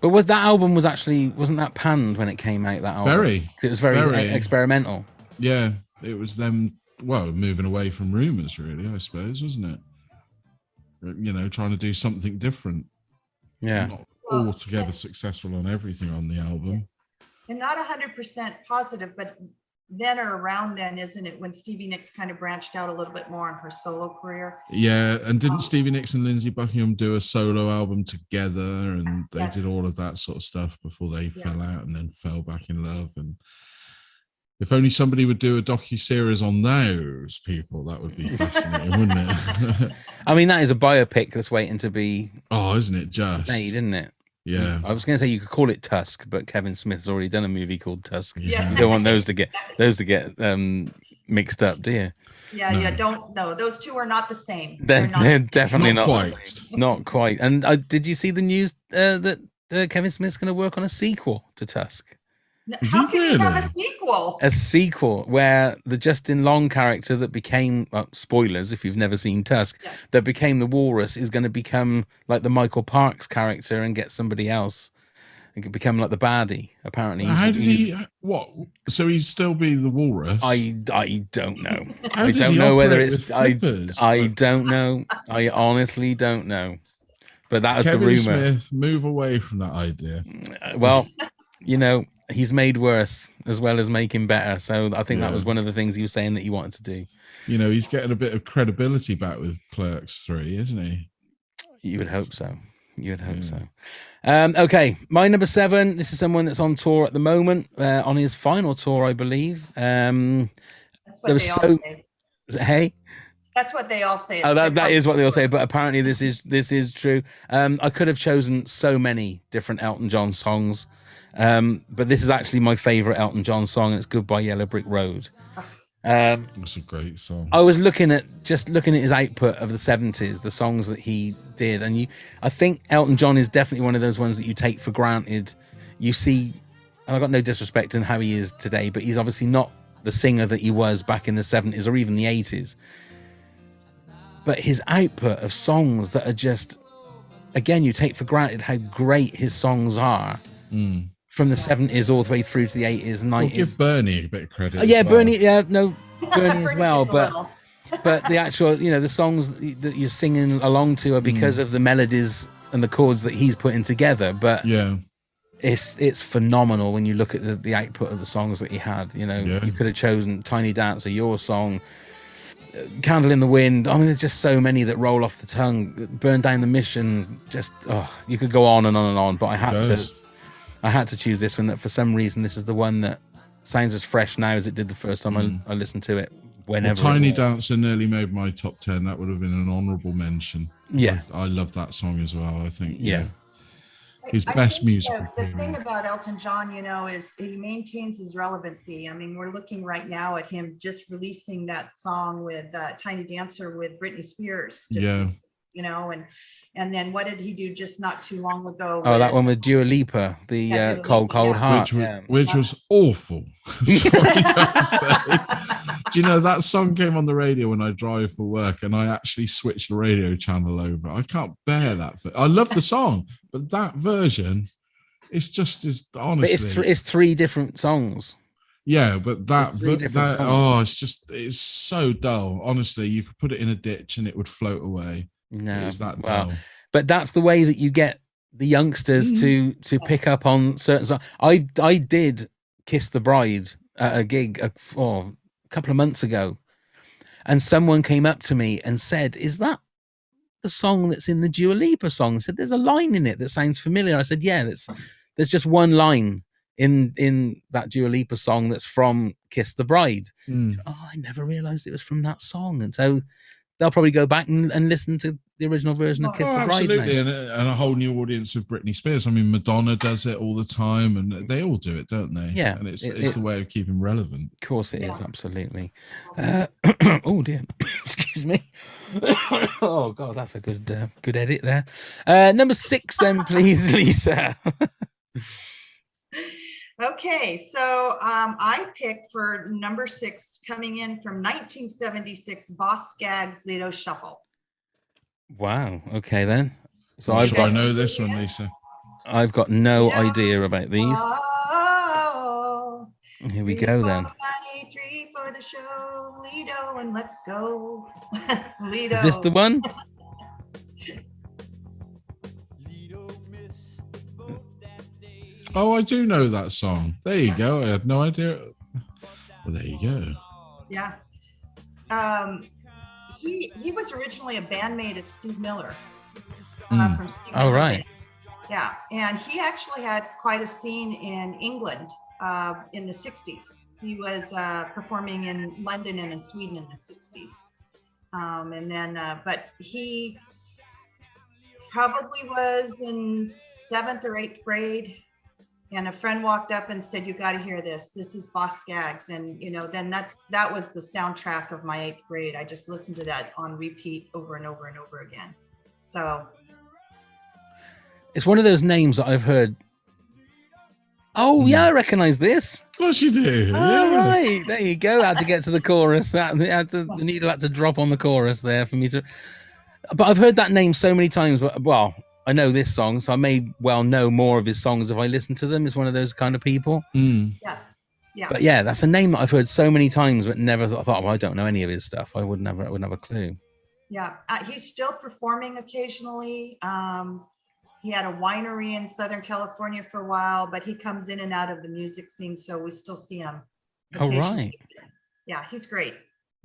But wasn't that panned when it came out? That album, Very. 'Cause it was very experimental. Yeah, it was them. Well, moving away from rumours, really, I suppose, wasn't it? Trying to do something different. Yeah. Not altogether successful on everything on the album. And not 100% positive, but then or around then, isn't it, when Stevie Nicks kind of branched out a little bit more on her solo career? Yeah, and didn't Stevie Nicks and Lindsey Buckingham do a solo album together, and they did all of that sort of stuff before they fell out and then fell back in love? And if only somebody would do a docu-series on those people, that would be fascinating, wouldn't it? I mean, that is a biopic that's waiting to be isn't it just made, isn't it? Yeah. I was going to say you could call it Tusk, but Kevin Smith's already done a movie called Tusk. Yeah. You don't want those to get mixed up, do you? No, those two are not the same. They're definitely Not not quite. Not quite. And did you see the news that Kevin Smith's going to work on a sequel to Tusk? How can you have really? a sequel? A sequel where the Justin Long character that became, spoilers if you've never seen Tusk, that became the Walrus is going to become like the Michael Parks character and get somebody else. It could become like the baddie, apparently. How did he? What? So he'd still be the Walrus? I don't know. How I does don't he know whether operate it's. with flippers? I don't know. I honestly don't know. But that is Kevin the rumor. Smith, move away from that idea. Well, he's made worse as well as making better. So I think that was one of the things he was saying that he wanted to do. He's getting a bit of credibility back with Clerks 3, isn't he? You would hope so. You'd hope so. Okay, my number 7. This is someone that's on tour at the moment, on his final tour, I believe. That's what they all say. Hey, That's what they all say. oh, that is what they all say. But apparently, this is true. I could have chosen so many different Elton John songs, but this is actually my favorite Elton John song. And it's "Goodbye Yellow Brick Road." It's a great song. I was looking at his output of the 70s, the songs that he did, and I think Elton John is definitely one of those ones that you take for granted. You see, and I got no disrespect in how he is today, but he's obviously not the singer that he was back in the 70s or even the 80s. But his output of songs that are just, again, you take for granted how great his songs are. From the 70s all the way through to the 80s and 90s. We'll give Bernie a bit of credit. Yeah, as well. Bernie. Yeah, no, Bernie as well. But the actual, the songs that you're singing along to are because of the melodies and the chords that he's putting together. But yeah, it's phenomenal when you look at the output of the songs that he had. You could have chosen "Tiny Dancer," your song, "Candle in the Wind." I mean, there's just so many that roll off the tongue. "Burn Down the Mission." Just you could go on and on and on. But I had to choose this one. That for some reason this is the one that sounds as fresh now as it did the first time I listened to it. Whenever Tiny Dancer nearly made my top 10. That would have been an honourable mention. Yeah, I love that song as well. I think yeah. His best musical. The thing about Elton John, is he maintains his relevancy. I mean, we're looking right now at him just releasing that song with Tiny Dancer with Britney Spears. And then what did he do just not too long ago? That one with Dua Lipa, the Cold Heart. Which was awful. Sorry to say. Do you know that song came on the radio when I drive for work, and I actually switched the radio channel over. I can't bear that. I love the song, but that version, it's just as honestly. But it's 3 different songs. Yeah, but it's so dull. Honestly, you could put it in a ditch and it would float away. No, it's that dull. But that's the way that you get the youngsters to pick up on certain songs. I did Kiss the Bride at a gig a couple of months ago, and someone came up to me and said, "Is that the song that's in the Dua Lipa song?" I said, "There's a line in it that sounds familiar." I said, "Yeah, there's just one line in that Dua Lipa song that's from Kiss the Bride." I never realized it was from that song. And so they'll probably go back and listen to the original version of Kiss the Bride. Absolutely, and a whole new audience with Britney Spears. I mean, Madonna does it all the time, and they all do it, don't they? Yeah, and it's the way of keeping relevant. Of course, it is absolutely. Oh dear, excuse me. Oh God, that's a good edit there. Number 6, then, please, Lisa. Okay, so I picked for number 6, coming in from 1976, Boss Skaggs' Lido Shuffle. Wow. Okay, then. So I know this one, Lisa. I've got no idea about these. Here we go then. 93 for the show, Lido, and let's go. Lido. Is this the one? Oh, I do know that song. There you go. I had no idea. Well, there you go. Yeah. He was originally a bandmate of Steve Miller. From Steve Miller. Right. Yeah, and he actually had quite a scene in England in the 60s. He was performing in London and in Sweden in the 60s. And then, but he probably was in 7th or 8th grade. And a friend walked up and said, "You got to hear this. This is Boss Skaggs." And, then that was the soundtrack of my 8th grade. I just listened to that on repeat over and over and over again. So it's one of those names that I've heard. Oh, yeah, I recognize this. Of course you do. Right. There you go. I had to get to the chorus. The needle had to drop on the chorus there for me to. But I've heard that name so many times. Well, I know this song, so I may well know more of his songs if I listen to them. It's one of those kind of people. Yes. Yeah. But yeah, that's a name that I've heard so many times, but never thought, well, I don't know any of his stuff. I wouldn't have a clue. Yeah. He's still performing occasionally. He had a winery in Southern California for a while, but he comes in and out of the music scene, so we still see him. Oh, right. Yeah, he's great.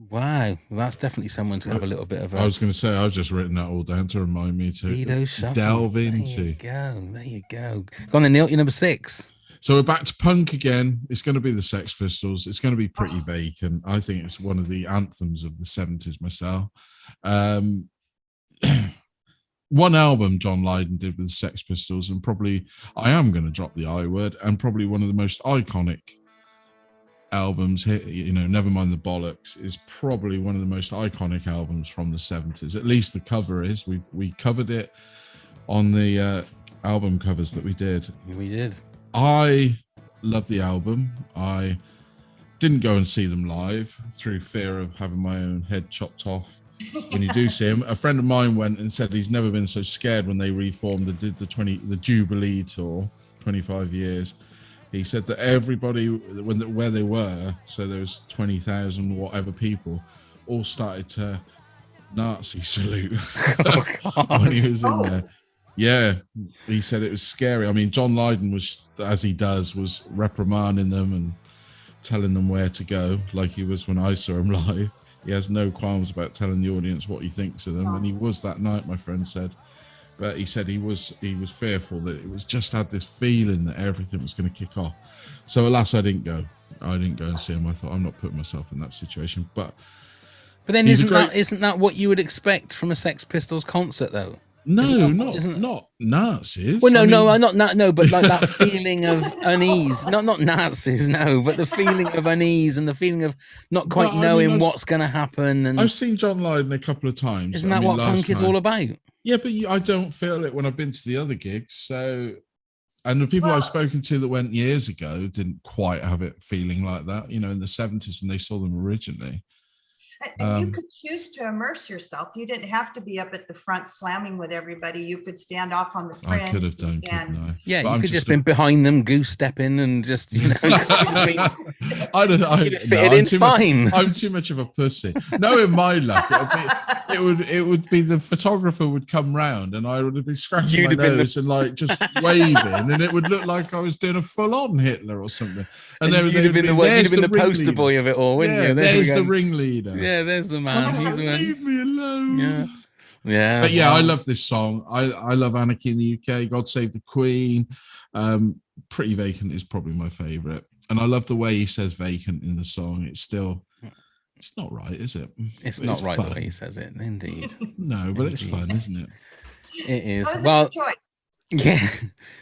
Wow, well, that's definitely someone to have a little bit of a I was going to say, I've just written that all down to remind me to Lido shuffle. delve There into. you go. There you go. Go on then, Neil. You're number 6. So we're back to punk again. It's going to be the Sex Pistols. It's going to be Pretty Vacant. I think it's one of the anthems of the 70s myself. One album John Lydon did with the Sex Pistols, and probably, I am going to drop the I word, and probably one of the most iconic albums here, you know, never mind the Bollocks, is probably one of the most iconic albums from the 70s. At least the cover is. We covered it on the album covers that we did. We did. I love the album. I didn't go and see them live through fear of having my own head chopped off. When you do see him, a friend of mine went and said he's never been so scared when they reformed and did the Jubilee tour, 25 years. He said that everybody, where they were, so there was 20,000 whatever people, all started to Nazi salute when he was in there. Yeah, he said it was scary. I mean, John Lydon was, as he does, was reprimanding them and telling them where to go, like he was when I saw him live. He has no qualms about telling the audience what he thinks of them, and he was that night, my friend said. But he said he was fearful that it was just had this feeling that everything was going to kick off. So alas, I didn't go. I didn't go and see him. I thought, I'm not putting myself in that situation. But then isn't that what you would expect from a Sex Pistols concert, though? No, not Nazis. Well, no, but like that feeling of unease. Not Nazis, no, but the feeling of unease and the feeling of not quite knowing what's going to happen. And I've seen John Lydon a couple of times. Isn't that what punk is all about? Yeah, but I don't feel it when I've been to the other gigs. So, and the people I've spoken to that went years ago didn't quite have it feeling like that. You know, in the 70s when they saw them originally. And you could choose to immerse yourself. You didn't have to be up at the front slamming with everybody. You could stand off on the fringe. I could have done, couldn't I? Yeah, but you could just been behind them, goose stepping, and just, you know. I'm too much of a pussy. Knowing my luck, it would be the photographer would come round and I would be scratching my nose and like just waving, and it would look like I was doing a full-on Hitler or something. And you'd have been the poster boy of it all, wouldn't you? There's the ringleader. Yeah, there's the man. He's the man. Leave me alone. Yeah. But yeah, I love this song. I love Anarchy in the UK. God Save the Queen. Pretty Vacant is probably my favourite. And I love the way he says vacant in the song. It's not right, is it? It's not right the way he says it, indeed. No, but it's fun, isn't it? It is. Well, yeah,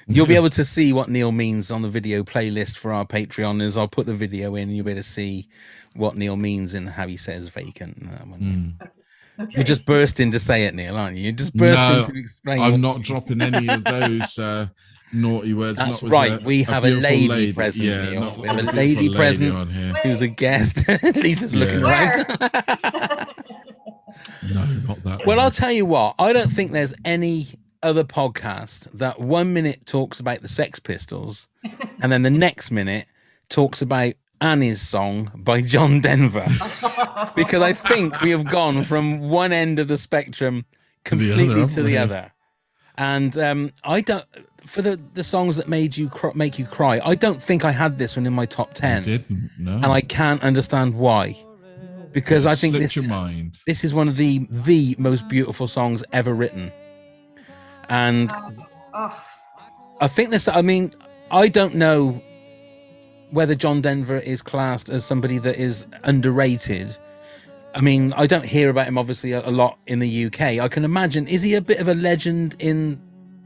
you'll be able to see what Neil means on the video playlist for our Patreoners. I'll put the video in and you'll be able to see what Neil means and how he says vacant. Okay. You're just bursting to say it, Neil, aren't you? You're just bursting to explain. I'm not dropping any of those naughty words. That's right. We have a lady present. Yeah, Neil. We have a lady present on here. who's a guest. Lisa's looking around. No, not that. Well, I'll tell you what. I don't think there's any other podcast that 1 minute talks about the Sex Pistols and then the next minute talks about Annie's Song by John Denver, because I think we have gone from one end of the spectrum completely to the other. And I don't, for the songs that make you cry, I don't think I had this one in my top 10. I didn't, no. And I can't understand why, because I think this is one of the most beautiful songs ever written. And I think this, I mean, I don't know whether John Denver is classed as somebody that is underrated. I mean, I don't hear about him obviously a lot in the UK. I can imagine, is he a bit of a legend in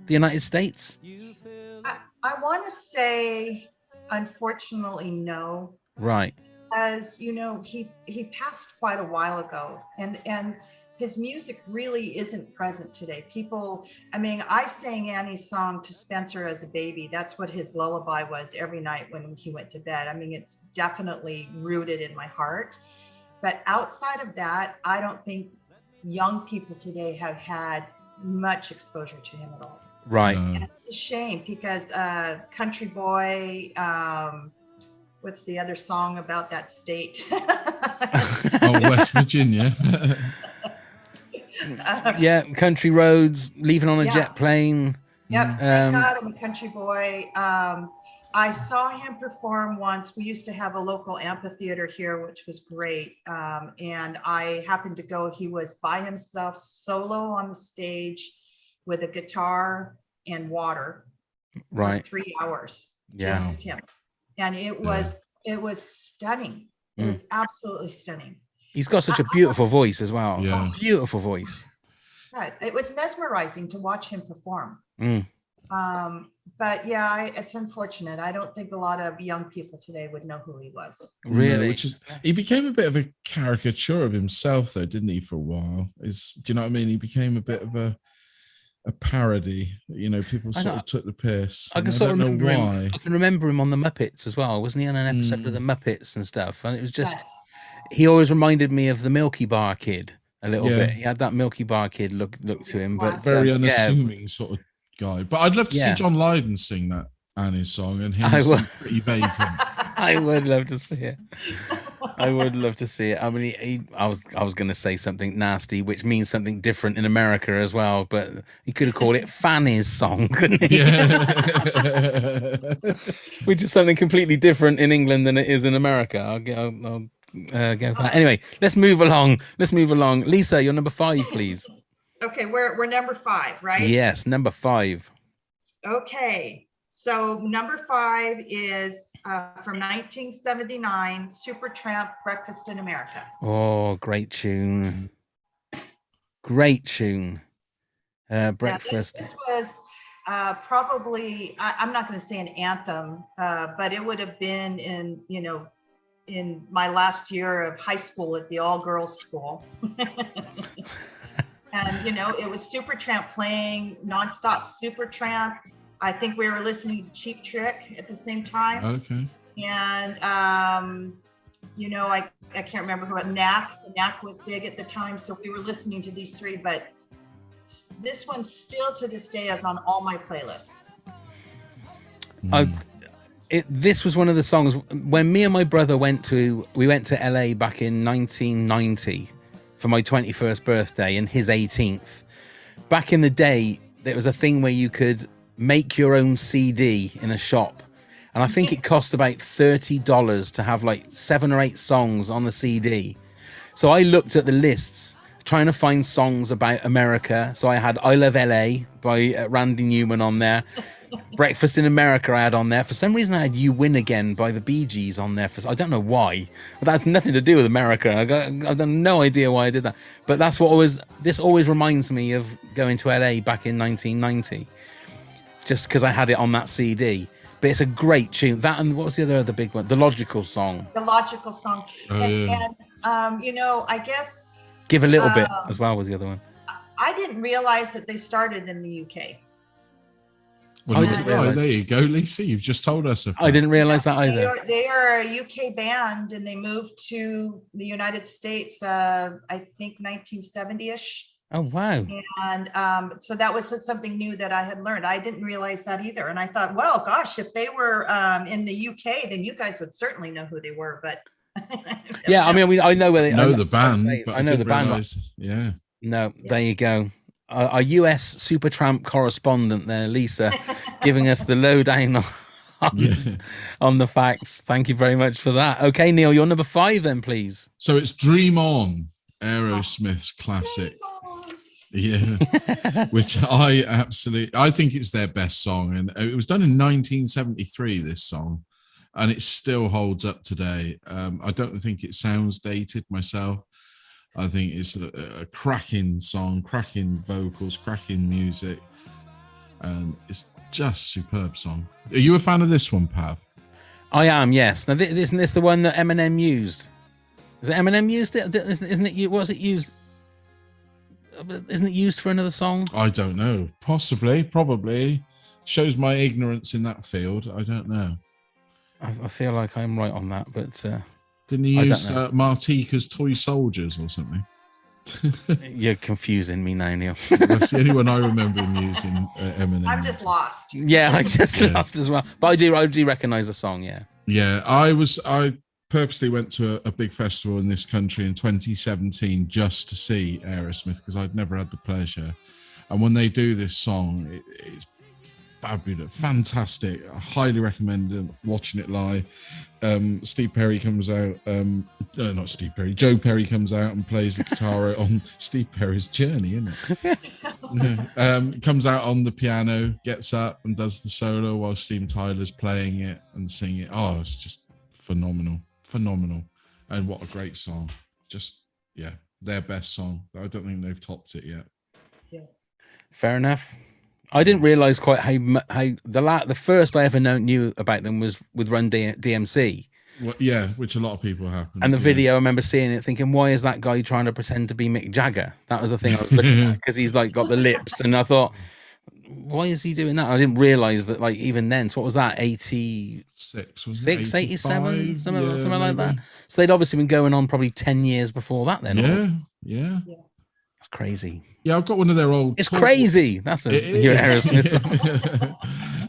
the United States? I want to say, unfortunately, no. Right. As you know, he passed quite a while ago, and his music really isn't present today. People, I mean, I sang Annie's Song to Spencer as a baby. That's what his lullaby was every night when he went to bed. I mean, it's definitely rooted in my heart. But outside of that, I don't think young people today have had much exposure to him at all. Right. And it's a shame because Country Boy, what's the other song about that state? West Virginia. Yeah, Country Roads, Leaving on a Jet Plane. Yep, Thank God I'm a Country Boy. I saw him perform once. We used to have a local amphitheater here, which was great. And I happened to go. He was by himself, solo on the stage with a guitar and water Right. for 3 hours. Yeah. Just him. And it was stunning. It was absolutely stunning. He's got such a beautiful voice as well. Yeah. Beautiful voice. Yeah, it was mesmerizing to watch him perform. Mm. But yeah, it's unfortunate. I don't think a lot of young people today would know who he was. Really? No, which is, he became a bit of a caricature of himself, though, didn't he? For a while, do you know what I mean? He became a bit of a parody. You know, people sort of took the piss. I can sort of remember him. I can remember him on the Muppets as well. Wasn't he on an episode of the Muppets and stuff? And it was just, he always reminded me of the Milky Bar Kid a little bit. He had that Milky Bar Kid look to him, but very unassuming sort of guy. But I'd love to see John Lydon sing that Annie's song and him sing Pretty Bacon. I would love to see it. I would love to see it. I mean, I was going to say something nasty, which means something different in America as well. But he could have called it Fanny's song, couldn't he? Yeah. Which is something completely different in England than it is in America. I'll go for that. Anyway, let's move along. Lisa, you're number 5, please. Okay, we're number 5, right? Yes, number 5. Okay, so number 5 is from 1979, Supertramp, Breakfast in America. Oh, great tune. Great tune. Breakfast. This was probably, I'm not going to say an anthem, but it would have been in my last year of high school at the all-girls school. And, it was Supertramp playing nonstop Supertramp. I think we were listening to Cheap Trick at the same time. Okay. And, I can't remember who, Knack was big at the time. So we were listening to these 3, but this one still to this day is on all my playlists. This was one of the songs when me and my brother went to LA back in 1990 for my 21st birthday and his 18th. Back in the day, there was a thing where you could make your own CD in a shop. And I think it cost about $30 to have like 7 or 8 songs on the CD. So I looked at the lists trying to find songs about America. So I had I Love LA by Randy Newman on there. Breakfast in America I had on there. For some reason I had You Win Again by the Beegees on there. I don't know why. But that has nothing to do with America. I've got no idea why I did that. But this always reminds me of going to LA back in 1990. Just because I had it on that CD. But it's a great tune. That, and what was the other big one? The Logical Song. The Logical Song. And I guess... Give a Little Bit as well was the other one. I didn't realize that they started in the UK. Well, there you go, Lisa. You've just told us. I didn't realize that either. They are a UK band, and they moved to the United States, I think 1970-ish. Oh, wow. And so that was something new that I had learned. I didn't realize that either. And I thought, well, gosh, if they were in the UK, then you guys would certainly know who they were. But yeah, I know where they know the band. I know the band. Yeah. No, there you go. Our US Supertramp correspondent there, Lisa, giving us the lowdown on the facts. Thank you very much for that. Okay, Neil, you're number 5 then, please. So it's Dream On, Aerosmith's classic. Yeah, which I think it's their best song. And it was done in 1973, this song, and it still holds up today. I don't think it sounds dated myself. I think it's a cracking song, cracking vocals, cracking music, and it's just superb song. Are you a fan of this one, Pav? I am, yes. Now, isn't this the one that Eminem used? Is it Eminem used it? Isn't it? Was it used? Isn't it used for another song? I don't know. Possibly, probably. Shows my ignorance in that field. I don't know. I feel like I'm right on that, but didn't he use Martika's Toy Soldiers or something? You're confusing me now, Neil. That's the only one I remember him using. Eminem. I'm just lost. Yeah, I just lost as well. But I do recognize the song. Yeah. Yeah, I purposely went to a big festival in this country in 2017 just to see Aerosmith because I'd never had the pleasure. And when they do this song, it's fabulous, fantastic. I highly recommend watching it live. Steve Perry comes out, not Steve Perry, Joe Perry comes out and plays the guitar on Steve Perry's Journey, isn't it? Comes out on the piano, gets up and does the solo while Steven Tyler's playing it and singing it. Oh, it's just phenomenal. And what a great song. Just, yeah, their best song. I don't think they've topped it yet. Yeah. Fair enough. I didn't realize quite how the first I ever knew about them was with Run DMC. Well, yeah, which a lot of people have. And the video, I remember seeing it, thinking, "Why is that guy trying to pretend to be Mick Jagger?" That was the thing I was looking at, because he's like got the lips, and I thought, "Why is he doing that?" I didn't realize that, like, even then. So what was that? 86, 87, something like that. So they'd obviously been going on probably 10 years before that. Then, yeah. That's crazy. Yeah, I've got one of their old. It's crazy. That's a Aerosmith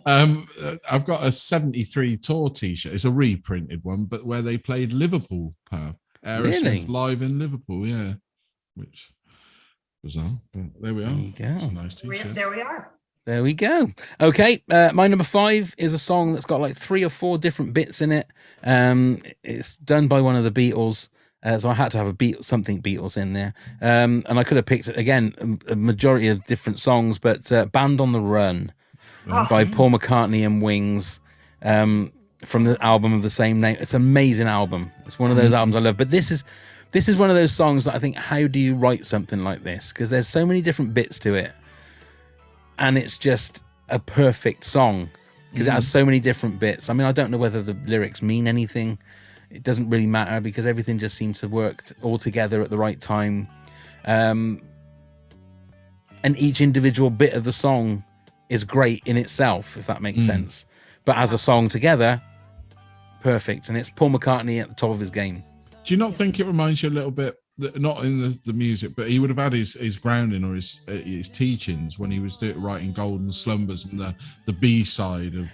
song. I've got a 73 tour T-shirt. It's a reprinted one, but where they played Liverpool pub. Aerosmith live in Liverpool, yeah. Which bizarre, but there we are. There you go. It's a nice T-shirt. There we are. There we go. Okay, my number 5 is a song that's got like 3 or 4 different bits in it. It's done by one of the Beatles. So I had to have something Beatles in there. And I could have picked, again, a majority of different songs, but Band on the Run by Paul McCartney and Wings, from the album of the same name. It's an amazing album. It's one of those albums I love. But this is one of those songs that I think, how do you write something like this? Because there's so many different bits to it. And it's just a perfect song because it has so many different bits. I mean, I don't know whether the lyrics mean anything. It doesn't really matter because everything just seems to work all together at the right time. And each individual bit of the song is great in itself, if that makes sense. But as a song together, perfect. And it's Paul McCartney at the top of his game. Do you not think it reminds you a little bit, not in the music, but he would have had his grounding or his teachings when he was writing Golden Slumbers and the B side of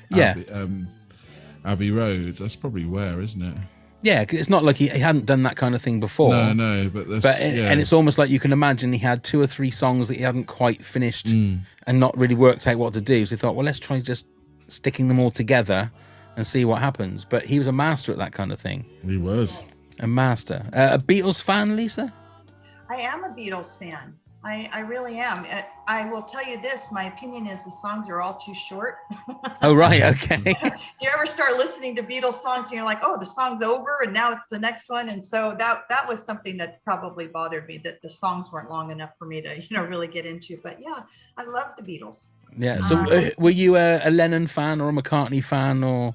Abbey Road? That's probably where, isn't it? Yeah, cause it's not like he hadn't done that kind of thing before. No, and it's almost like you can imagine he had 2 or 3 songs that he hadn't quite finished and not really worked out what to do. So he thought, well, let's try just sticking them all together and see what happens. But he was a master at that kind of thing. He was. A master. A Beatles fan, Lisa? I am a Beatles fan. I really am. I will tell you this, my opinion is the songs are all too short. Oh, right, okay. You ever start listening to Beatles songs and you're like, oh, the song's over and now it's the next one. And so that was something that probably bothered me, that the songs weren't long enough for me to, really get into. But yeah, I love the Beatles. Yeah, so were you a Lennon fan or a McCartney fan or?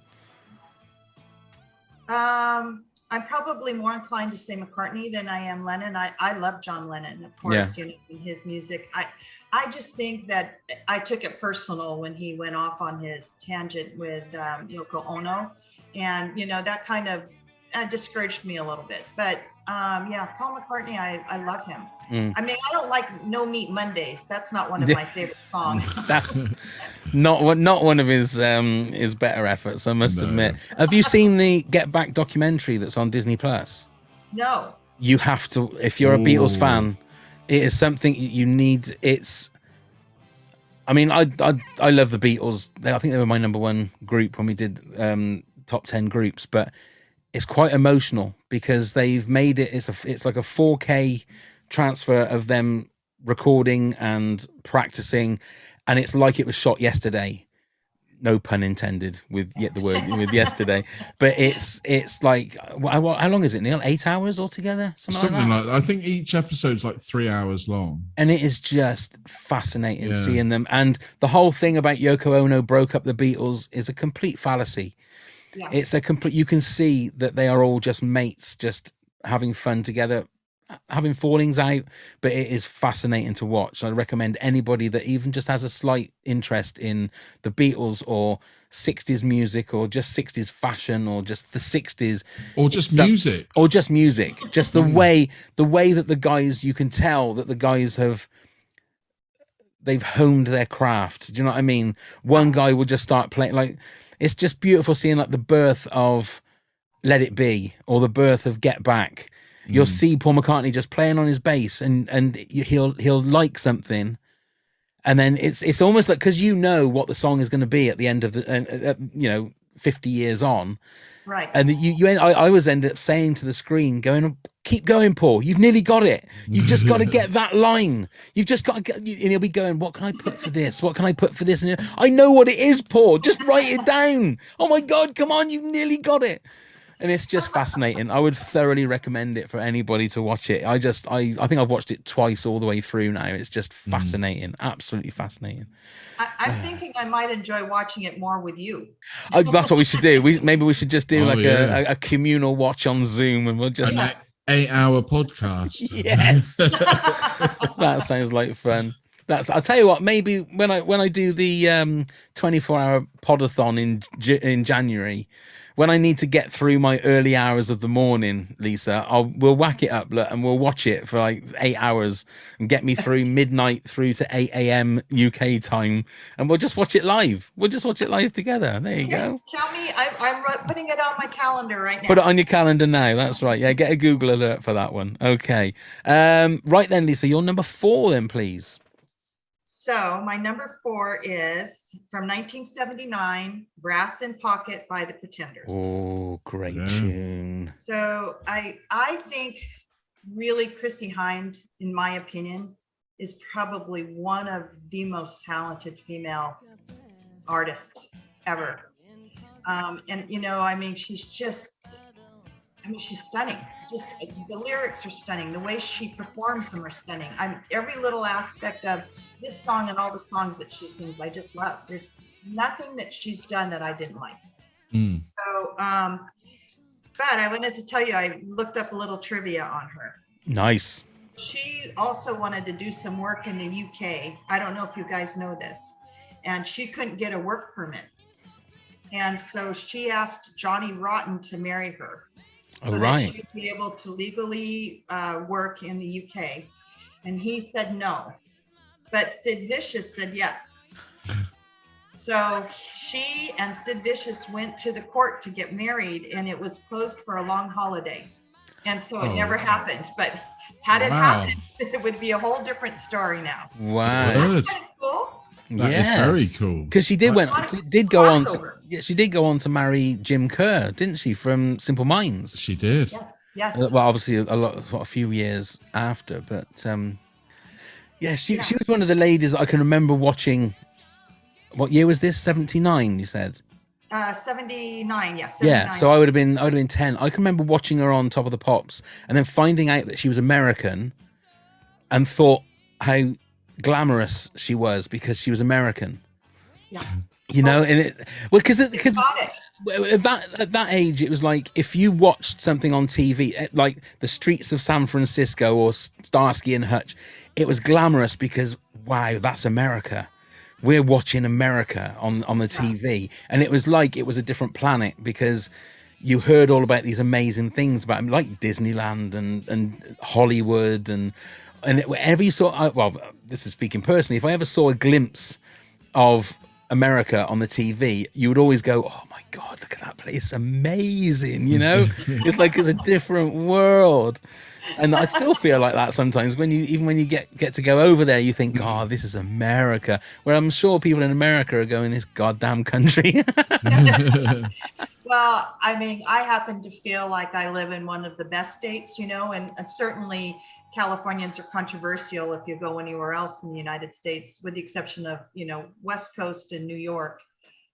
I'm probably more inclined to say McCartney than I am Lennon. I love John Lennon, of course, in his music. I just think that I took it personal when he went off on his tangent with Yoko Ono. And, that kind of discouraged me a little bit. But Paul McCartney, I love him. I mean, I don't like No Meat Mondays. That's not one of my favorite songs. That's not one of his better efforts, I must admit. Have you seen the Get Back documentary that's on Disney Plus? No. You have to, if you're a Beatles fan. It is something you need. I mean, I love the Beatles. I think they were my number 1 group when we did top 10 groups, but it's quite emotional because they've made it. It's like a 4K transfer of them recording and practicing, and it's like it was shot yesterday. No pun intended with the word with yesterday, but it's like how long is it, Neil? 8 hours altogether, something like that. I think each episode's like 3 hours long, and it is just fascinating seeing them. And the whole thing about Yoko Ono broke up the Beatles is a complete fallacy. Yeah. It's a complete. You can see that they are all just mates, just having fun together, having fallings out, but it is fascinating to watch. I recommend anybody that even just has a slight interest in the Beatles or 60s music or just 60s fashion or just the 60s or just music just the way that the guys, you can tell that the guys they've honed their craft. Do you know what I mean? One guy will just start playing, like, it's just beautiful seeing like the birth of Let It Be or the birth of Get Back. You'll see Paul McCartney just playing on his bass and he'll like something, And then it's almost like, because you know what the song is going to be at the end of the 50 years on. Right. And I always end up saying to the screen, going, keep going, Paul. You've nearly got it. You've just got to get that line. You've just got to get, and he'll be going, what can I put for this? What can I put for this? And I know what it is, Paul. Just write it down. Oh my God, come on. You've nearly got it. And it's just fascinating. I would thoroughly recommend it for anybody to watch it. I think I've watched it twice all the way through now. It's just fascinating. Absolutely fascinating. I'm thinking I might enjoy watching it more with you. That's what we should do. Maybe we should just do a communal watch on Zoom, and we'll just an 8-hour podcast. Yes. That sounds like fun. I'll tell you what, maybe when I do the 24-hour podathon in January, when I need to get through my early hours of the morning, Lisa, we'll whack it up and we'll watch it for like 8 hours and get me through midnight through to 8 a.m. UK time, and we'll just watch it live. We'll just watch it live together. There you go. Tell me, I'm putting it on my calendar right now. Put it on your calendar now. That's right. Yeah, get a Google alert for that one. Okay. Right then, Lisa, your number 4 then, please. So my number 4 is from 1979, Brass in Pocket by the Pretenders. Oh, great tune. So I think really Chrissie Hynde, in my opinion, is probably one of the most talented female artists ever. And she's stunning. Just the lyrics are stunning. The way she performs them are stunning. Every little aspect of this song and all the songs that she sings, I just love. There's nothing that she's done that I didn't like. So, but I wanted to tell you, I looked up a little trivia on her. Nice. She also wanted to do some work in the UK. I don't know if you guys know this. And she couldn't get a work permit. And so she asked Johnny Rotten to marry her. So that she'd be able to legally work in the UK. And he said no. But Sid Vicious said yes. So she and Sid Vicious went to the court to get married, and it was closed for a long holiday. And so it never happened. But had it happened, it would be a whole different story now. Wow. That's kind of cool. That is very cool. Because she did go on to marry Jim Kerr, didn't she, from Simple Minds? She did. Yes. Well, obviously a few years after, but she was one of the ladies that I can remember watching. What year was this? 79, you said? 79, yes. 79. Yeah, so I would have been 10. I can remember watching her on Top of the Pops and then finding out that she was American and thought how glamorous she was because she was American. Yeah. And because at that age, it was like if you watched something on TV, like the streets of San Francisco or Starsky and Hutch, it was glamorous because wow, that's America. We're watching America on the TV, and it was like it was a different planet because you heard all about these amazing things about like Disneyland and Hollywood and whenever you saw, well, this is speaking personally, if I ever saw a glimpse of America on the TV, you would always go, oh my God, look at that place. It's amazing. It's like it's a different world. And I still feel like that sometimes when you get to go over there, you think, oh, this is America. Where I'm sure people in America are going, this goddamn country. Well, I happen to feel like I live in one of the best states, and certainly Californians are controversial if you go anywhere else in the United States, with the exception of, West Coast and New York.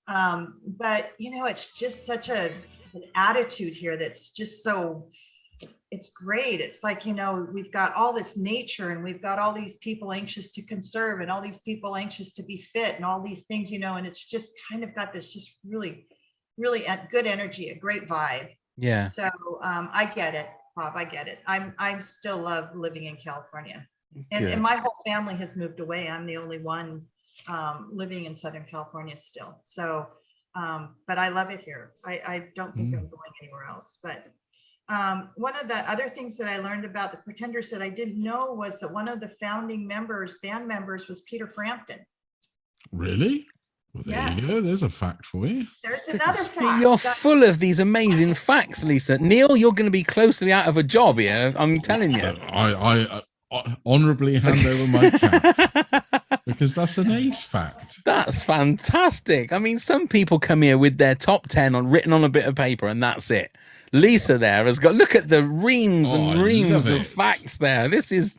But, it's just such an attitude here that's just so, it's great. It's like, we've got all this nature and we've got all these people anxious to conserve and all these people anxious to be fit and all these things, and it's just kind of got this just really, really good energy, a great vibe. Yeah. So I get it, Bob. I get it. I still love living in California, and my whole family has moved away. I'm the only one living in Southern California still. So, but I love it here. I don't think I'm going anywhere else. But one of the other things that I learned about the Pretenders that I didn't know was that one of the founding band members was Peter Frampton. Really? Well, there you go. There's a fact for you. There's another fact. You're full of these amazing facts, Lisa. Neil, you're going to be closely out of a job here. I'm telling you. I honorably hand over my cap because that's an ace fact. That's fantastic. I mean, some people come here with their top 10 written on a bit of paper, and that's it. Lisa there has got, look at the reams Oh, I and reams love of it. facts there. This is,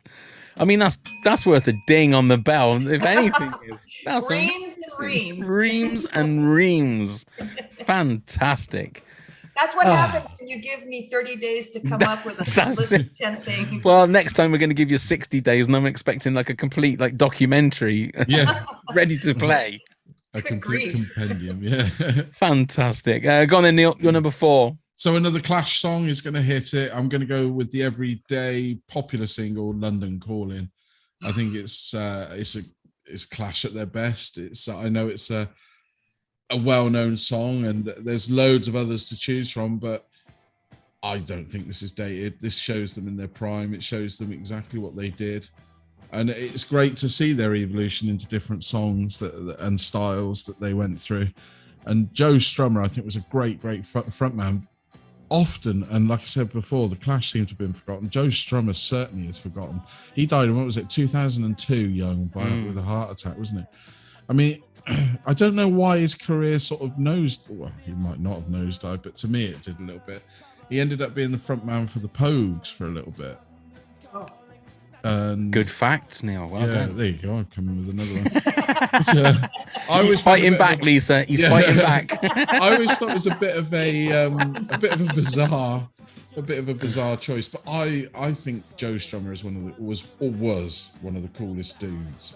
I mean, that's worth a ding on the bell, if anything is. That's Reams and amazing. reams. Reams and reams. Fantastic. That's what happens when you give me 30 days to come up with a That's list it. of 10 things. Well, next time we're going to give you 60 days, and I'm expecting like a complete like documentary Yeah, ready to play. a Good complete grief. compendium. Yeah. Fantastic. Go on then, Neil. You're number 4. So another Clash song is going to hit it. I'm going to go with the everyday popular single "London Calling." I think it's Clash at their best. I know it's a well-known song, and there's loads of others to choose from, but I don't think this is dated. This shows them in their prime. It shows them exactly what they did, and it's great to see their evolution into different songs and styles that they went through. And Joe Strummer, I think, was a great frontman. Often, and like I said before, the Clash seem to have been forgotten. Joe Strummer certainly is forgotten. He died in, what was it, 2002, young, with a heart attack, wasn't it? I mean, I don't know why his career sort of well, he might not have nosedived, but to me it did a little bit. He ended up being the front man for the Pogues for a little bit. Oh. And Good fact, Neil. Well yeah, done. there you go. I'm coming with another one. I He's was fighting back, Lisa. He's fighting back. I always thought it was a bit of a bizarre choice, but I think Joe Strummer is was one of the coolest dudes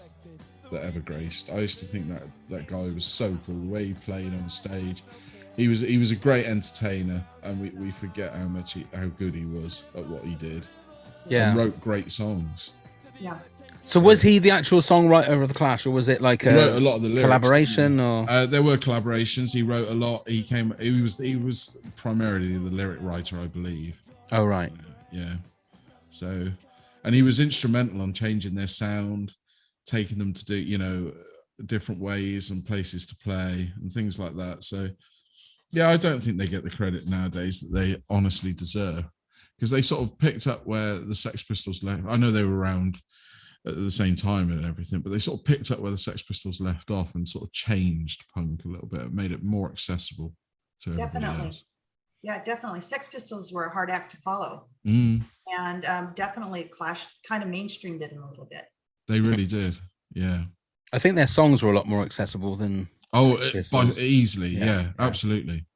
that ever graced. I used to think that guy was so cool, the way he played on stage. He was a great entertainer, and we forget how good he was at what he did. Yeah. And wrote great songs. Yeah. So was he the actual songwriter of the Clash, or was it like He wrote a lot of the lyrics. collaboration? Or There were collaborations. He wrote a lot. He was primarily the lyric writer, I believe. oh right, Yeah. So, and he was instrumental on changing their sound, taking them to do, different ways and places to play and things like that. So, yeah, I don't think they get the credit nowadays that they honestly deserve, because they sort of picked up where the Sex Pistols left. I know they were around at the same time and everything, but they sort of picked up where the Sex Pistols left off and sort of changed punk a little bit, made it more accessible to everybody Definitely. else. Yeah, definitely. Sex Pistols were a hard act to follow. Mm, And definitely Clash kind of mainstreamed it a little bit. they really did. Yeah. I think their songs were a lot more accessible than. Oh, Sex by Pistols. easily. Yeah, Yeah, yeah. absolutely.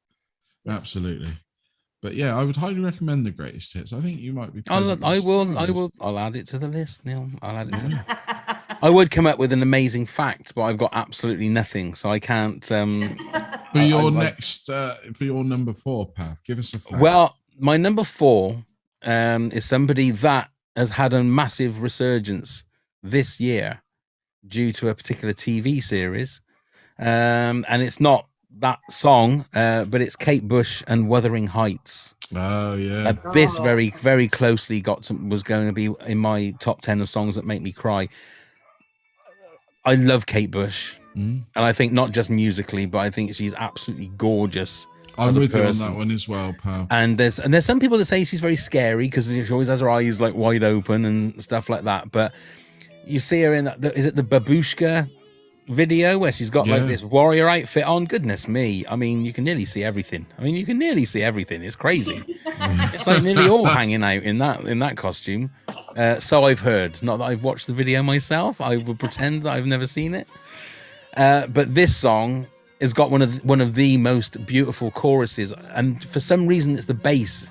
Absolutely. But yeah, I would highly recommend the Greatest Hits. I think you might be. pleasantly surprised. I'll add it to the list, Neil. I'll add it to the I would come up with an amazing fact, but I've got absolutely nothing, so I can't. For your number 4, Pav, give us a fact. Well, my number 4 is somebody that has had a massive resurgence this year due to a particular TV series, and it's not that song, but it's Kate Bush and Wuthering Heights. Oh yeah. This very, very closely was going to be in my top 10 of songs that make me cry. I love Kate Bush, and I think not just musically, but I think she's absolutely gorgeous. I'm with you on person. that one as well, pal. And there's some people that say she's very scary because she always has her eyes like wide open and stuff like that. But you see her in is it the Babushka video where she's got like this warrior outfit on? Goodness me. I mean, you can nearly see everything. It's crazy. It's like nearly all hanging out in that costume. So I've heard. Not that I've watched the video myself. I would pretend that I've never seen it. But this song has got one of the most beautiful choruses, and for some reason it's the bass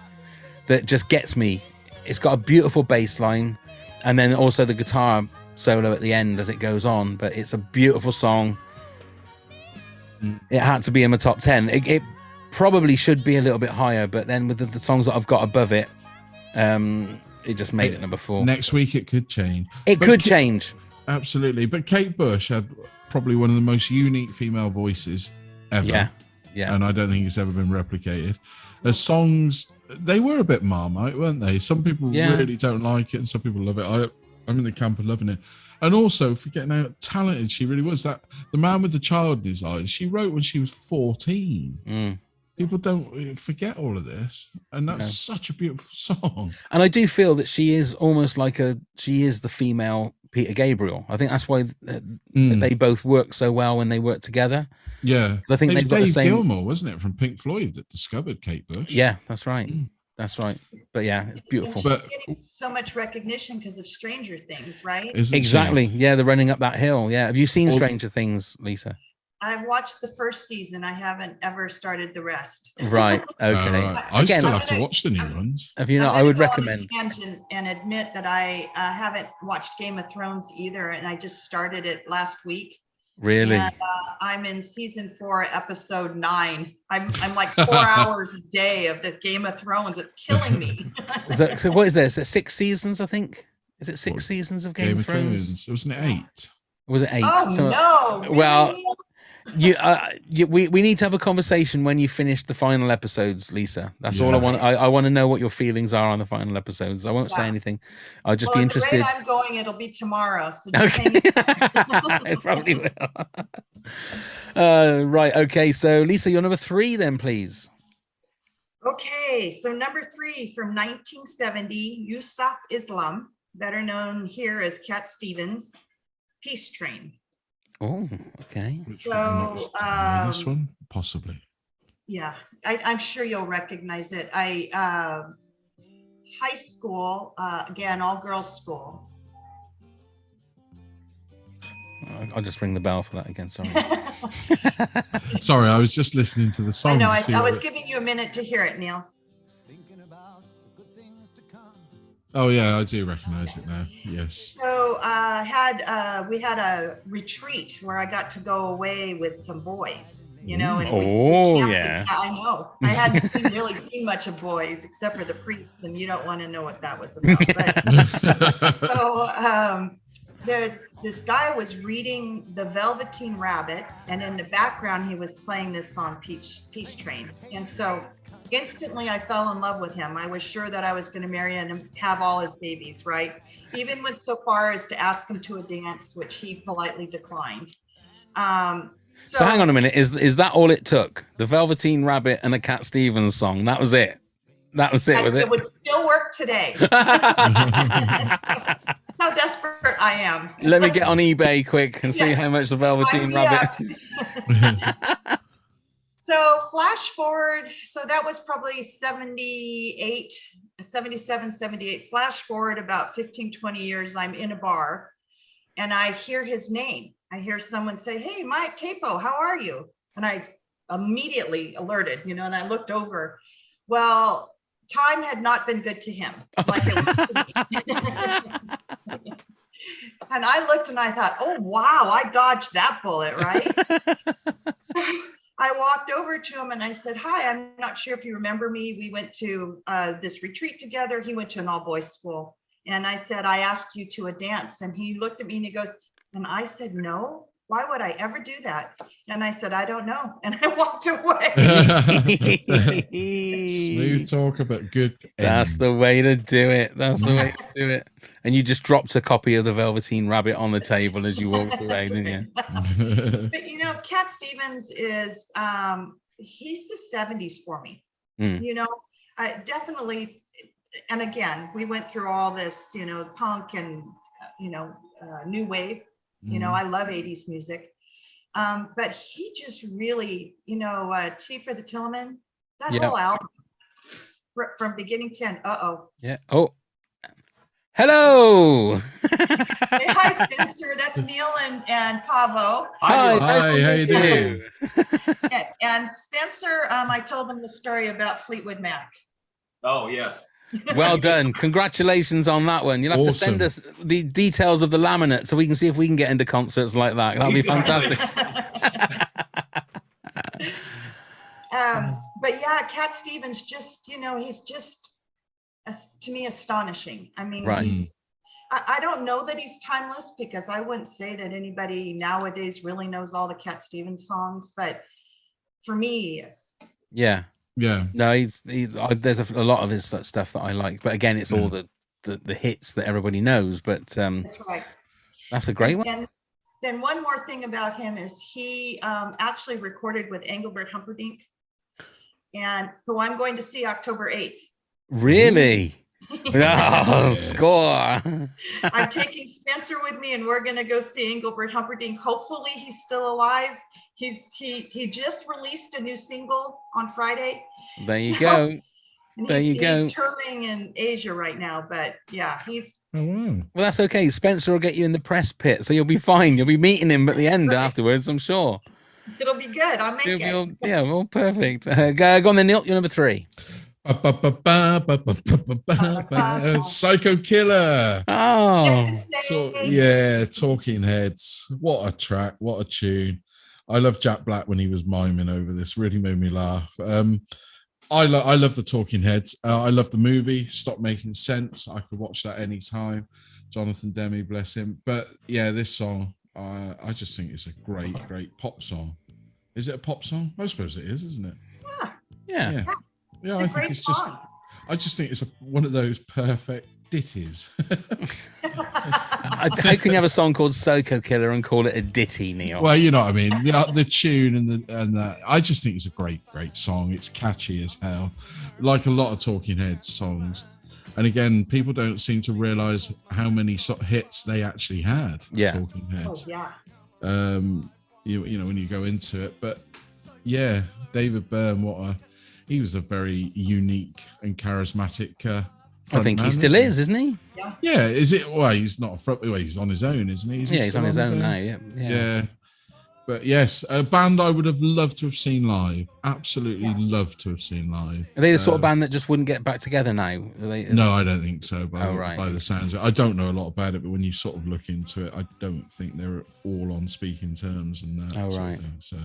that just gets me. It's got a beautiful bass line, and then also the guitar solo at the end as it goes on. But it's a beautiful song. It had to be in my top 10. It probably should be a little bit higher, but then with the songs that I've got above it, it just made it number 4. Next week it could change. It could change. Absolutely. But Kate Bush had probably one of the most unique female voices ever. Yeah. And I don't think it's ever been replicated. The songs, they were a bit Marmite, weren't they? Some people really don't like it and some people love it. I'm in the camp of loving it. And also forgetting how talented she really was. That the Man with the Child in His Eyes, she wrote when she was 14. People don't forget all of this, and that's such a beautiful song. And I do feel that she is almost like she is the female Peter Gabriel. I think that's why they both work so well when they work together. Yeah. 'Cause I think It was they've got the Dave same. Gilmour, wasn't it, from Pink Floyd that discovered Kate Bush? Yeah, that's right. That's right. But yeah, it's beautiful. And she's getting so much recognition because of Stranger Things, right? Isn't Exactly. she? Yeah, they're running up that hill. Yeah. Have you seen Stranger Things, Lisa? I've watched the first season. I haven't ever started the rest. Right. Okay. Right. I Again, still have to watch the new ones. Have you not? I'm I gonna would go on a recommend. tangent and admit that I haven't watched Game of Thrones either, and I just started it last week. Really? And, I'm in season 4, episode 9. I'm like 4 hours a day of the Game of Thrones. It's killing me. So what is there? Is there 6 seasons? I think. Is it 6 seasons of Game of Thrones? Wasn't it 8? Was it 8? Oh no! Well, Really? we need to have a conversation when you finish the final episodes, Lisa. That's all I want. I want to know what your feelings are on the final episodes. I won't say anything. I'll just be interested. At the rate I'm going, it'll be tomorrow. So Okay. I probably will. Right. Okay. So Lisa, you're number 3 then, please. Okay. So number 3 from 1970, Yusuf Islam, better known here as Cat Stevens, Peace Train. Oh, okay. So this one, possibly. Yeah, I'm sure you'll recognize it. High school, again, all girls school. I'll just ring the bell for that again. Sorry. Sorry, I was just listening to the song. I know. I was giving you a minute to hear it, Neil. Oh yeah, I do recognize it now. Yes. So we had a retreat where I got to go away with some boys, you know. And yeah. I know. I hadn't really seen much of boys except for the priests, and you don't want to know what that was about. But, so there's this guy was reading The Velveteen Rabbit, and in the background he was playing this song Peace Train, and so instantly I fell in love with him. I was sure that I was going to marry him and have all his babies, right? Even went so far as to ask him to a dance, which he politely declined. So hang on a minute. Is that all it took? The Velveteen Rabbit and a Cat Stevens song. That was it. That was it. Was it? It would still work today. How desperate I am. Let me get on eBay quick and see how much the Velveteen Rabbit. So flash forward, so that was probably 78, 77, 78. Flash forward about 15, 20 years, I'm in a bar and I hear his name. I hear someone say, "Hey, Mike Capo, how are you?" And I immediately alerted, you know, and I looked over. Well, time had not been good to him. Like it was to me. And I looked and I thought, oh, wow, I dodged that bullet, right? So I walked over to him and I said, "Hi, I'm not sure if you remember me. We went to this retreat together. He went to an all-boys school." And I said, "I asked you to a dance." And he looked at me and he goes, and I said, "No, why would I ever do that?" And I said, "I don't know." And I walked away. Smooth talker, but good. That's the way to do it. That's the way to do it. And you just dropped a copy of the Velveteen Rabbit on the table as you walked away, didn't you? But you know, Cat Stevens is he's the 70s for me. You know, I definitely, and again, we went through all this, you know, punk and you know, new wave. You know, I love 80s music. But he just really, you know, Tea for the Tillman, that whole album from beginning to end. Yeah. Oh. Hello. Hey, hi, Spencer. That's Neil and Pavo. Hi. Nice to how meet you doing? And Spencer, I told them the story about Fleetwood Mac. Oh, yes. Well done. Congratulations on that one. You'll have to send us the details of the laminate so we can see if we can get into concerts like that. That'll be fantastic. But yeah, Cat Stevens, just, you know, he's just, to me, astonishing. I mean, I don't know that he's timeless because I wouldn't say that anybody nowadays really knows all the Cat Stevens songs, but for me, he is. Yeah. Yeah. No, there's a lot of his stuff that I like, but again, it's all the hits that everybody knows. But that's right. That's a great one. And then one more thing about him is he actually recorded with Engelbert Humperdinck, and who I'm going to see October 8th. Really? Oh, score. I'm taking Spencer with me, and we're gonna go see Engelbert Humperdinck. Hopefully, he's still alive. He just released a new single on Friday. There you So- go. And There you go. He's touring in Asia right now, but yeah, he's Oh, wow. Well, that's okay. Spencer will get you in the press pit, so you'll be fine. You'll be meeting him at the end afterwards, I'm sure. it'll be good. I'll make You'll be it. all, yeah, well, perfect. Go on then, Neil. You're number 3. Psycho Killer. Oh, Talking Heads. What a track, what a tune. I love Jack Black when he was miming over this. Really made me laugh. I love the Talking Heads. I love the movie. Stop Making Sense. I could watch that anytime. Jonathan Demme, bless him. But yeah, this song, I just think it's a great pop song. Is it a pop song? I suppose it is, isn't it? yeah. Yeah, It's a I think great it's just. song. I just think it's one of those perfect ditties. How can you have a song called Psycho Killer and call it a ditty, Neil? Well, you know what I mean. The tune and that. I just think it's a great song. It's catchy as hell, like a lot of Talking Heads songs. And again, people don't seem to realize how many hits they actually had. Yeah. Talking Oh Heads. yeah. You know when you go into it, but yeah, David Byrne, he was a very unique and charismatic. I think he frontman, still wasn't is, isn't he? Yeah, is it? Well, he's not a front. Well, he's on his own, isn't he? Is he Yeah, he's still on his own now. Yeah. But yes, a band I would have loved to have seen live. Absolutely loved to have seen live. Are they the sort of band that just wouldn't get back together now? No, I don't think so. By right. the sounds of it. I don't know a lot about it, but when you sort of look into it, I don't think they're all on speaking terms and that. Oh, sort of right. thing. So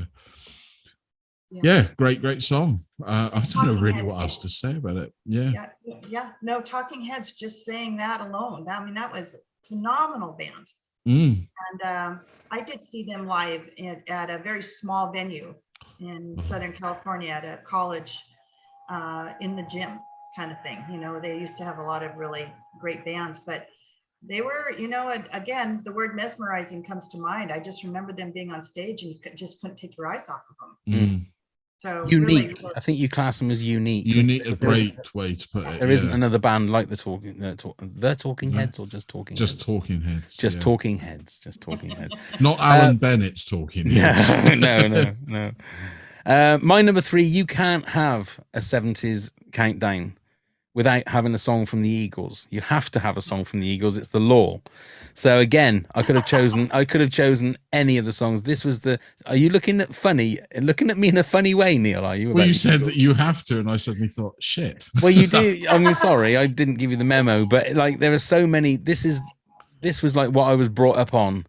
yeah, great song. I don't know really what else to say about it. Yeah. No, Talking Heads, just saying that alone. I mean, that was a phenomenal band. Mm. And I did see them live at a very small venue in Southern California at a college in the gym kind of thing. You know, they used to have a lot of really great bands, but they were, you know, again, the word mesmerizing comes to mind. I just remember them being on stage and you just couldn't take your eyes off of them. Mm. So Unique. really, I think you class them as unique. Unique, a great way to put it. There isn't another band like the Talking Heads or just Talking Just Heads? Talking Heads. Just Talking Heads. Just Talking Heads. Not Alan Bennett's Talking Heads. No. My number 3, you can't have a 70s countdown without having a song from the Eagles. You have to have a song from the Eagles. It's the law. So again, I could have chosen any of the songs. This was are you looking at me in a funny way, Neil? Are you? Well, you said that you have to, and I suddenly thought, shit. Well, you do. I mean, sorry, I didn't give you the memo, but like there are so many. This was like what I was brought up on.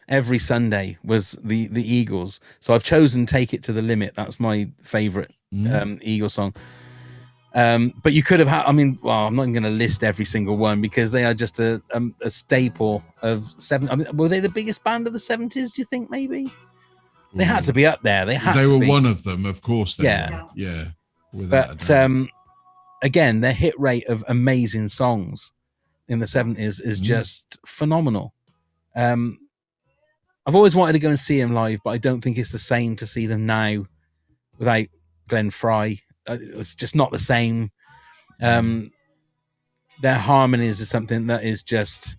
Every Sunday was the Eagles. So I've chosen Take It to the Limit. That's my favorite Eagle song. But you could have had, I'm not going to list every single one because they are just a staple of were they the biggest band of the 70s, do you think, maybe? They had to be up there. They were one of them, of course. Yeah. But again, their hit rate of amazing songs in the 70s is just phenomenal. I've always wanted to go and see them live, but I don't think it's the same to see them now without Glenn Fry. It's just not the same. Their harmonies is something that is just,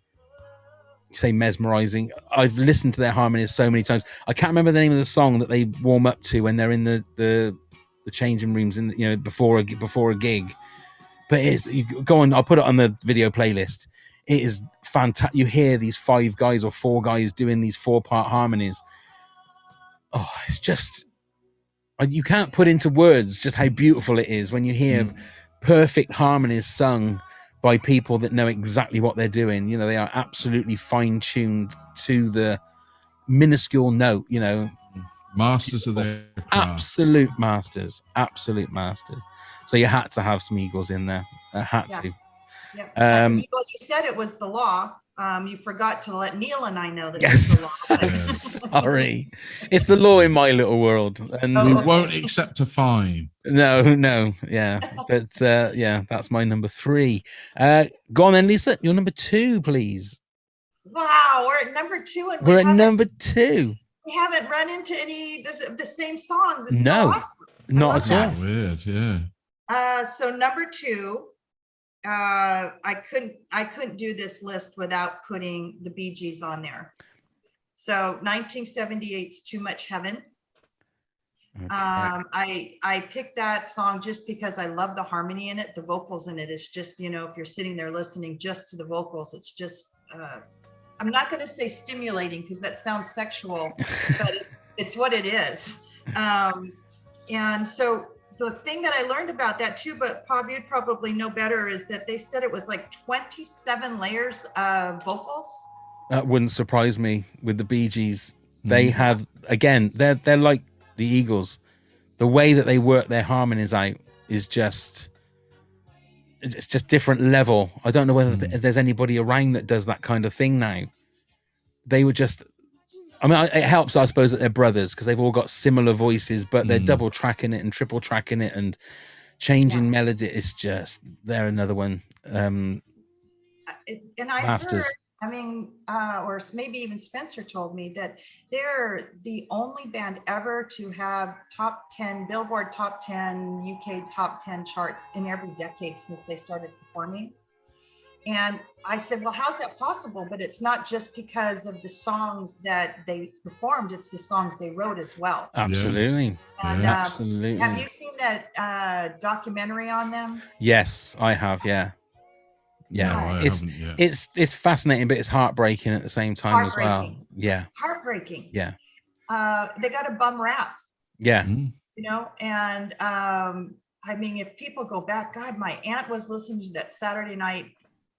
say, mesmerizing. I've listened to their harmonies so many times. I can't remember the name of the song that they warm up to when they're in the changing rooms before a gig. But you go on. I'll put it on the video playlist. It is fantastic. You hear these 5 guys or 4 guys doing these 4-part harmonies. Oh, it's just. You can't put into words just how beautiful it is when you hear perfect harmonies sung by people that know exactly what they're doing. You know, they are absolutely fine-tuned to the minuscule note, you know. Masters of their craft. Absolute masters. So you had to have some Eagles in there. Had to. Yeah. Well, you said it was the law. You forgot to let Neil and I know that it's the law. Sorry. It's the law in my little world. And we won't accept a fine. No. Yeah. But that's my number 3. Go on then, Lisa. You're number 2, please. Wow, we're at number 2 and we're at number 2. We haven't run into any of the same songs. It's no, so awesome. not at all. Weird, yeah. So number 2, I couldn't do this list without putting the Beegees on there. So 1978's Too Much Heaven. Okay. I picked that song just because I love the harmony in it. The vocals in it is just, you know, if you're sitting there listening just to the vocals, it's just, I'm not going to say stimulating because that sounds sexual, but it's what it is. And so the thing that I learned about that too, but Bob, you'd probably know better, is that they said it was like 27 layers of vocals. That wouldn't surprise me with the Beegees. They have, again, they're like the Eagles. The way that they work their harmonies out is just, it's just different level. I don't know whether there's anybody around that does that kind of thing now. They were just, I mean, it helps, I suppose, that they're brothers because they've all got similar voices, but they're double tracking it and triple tracking it and changing melody. It's just, they're another one. And I Masters. heard, I mean, or maybe even Spencer told me that they're the only band ever to have top 10, Billboard top 10, UK top 10 charts in every decade since they started performing. And I said, well, how's that possible? But it's not just because of the songs that they performed, it's the songs they wrote as well. Absolutely. And, Absolutely. have you seen that documentary on them? Yes, I have. Yeah. Yeah. No, I haven't yet. It's fascinating, but it's heartbreaking at the same time as well. Yeah. Heartbreaking. Yeah. They got a bum rap. Yeah. You know, and I mean, if people go back, God, my aunt was listening to that Saturday Night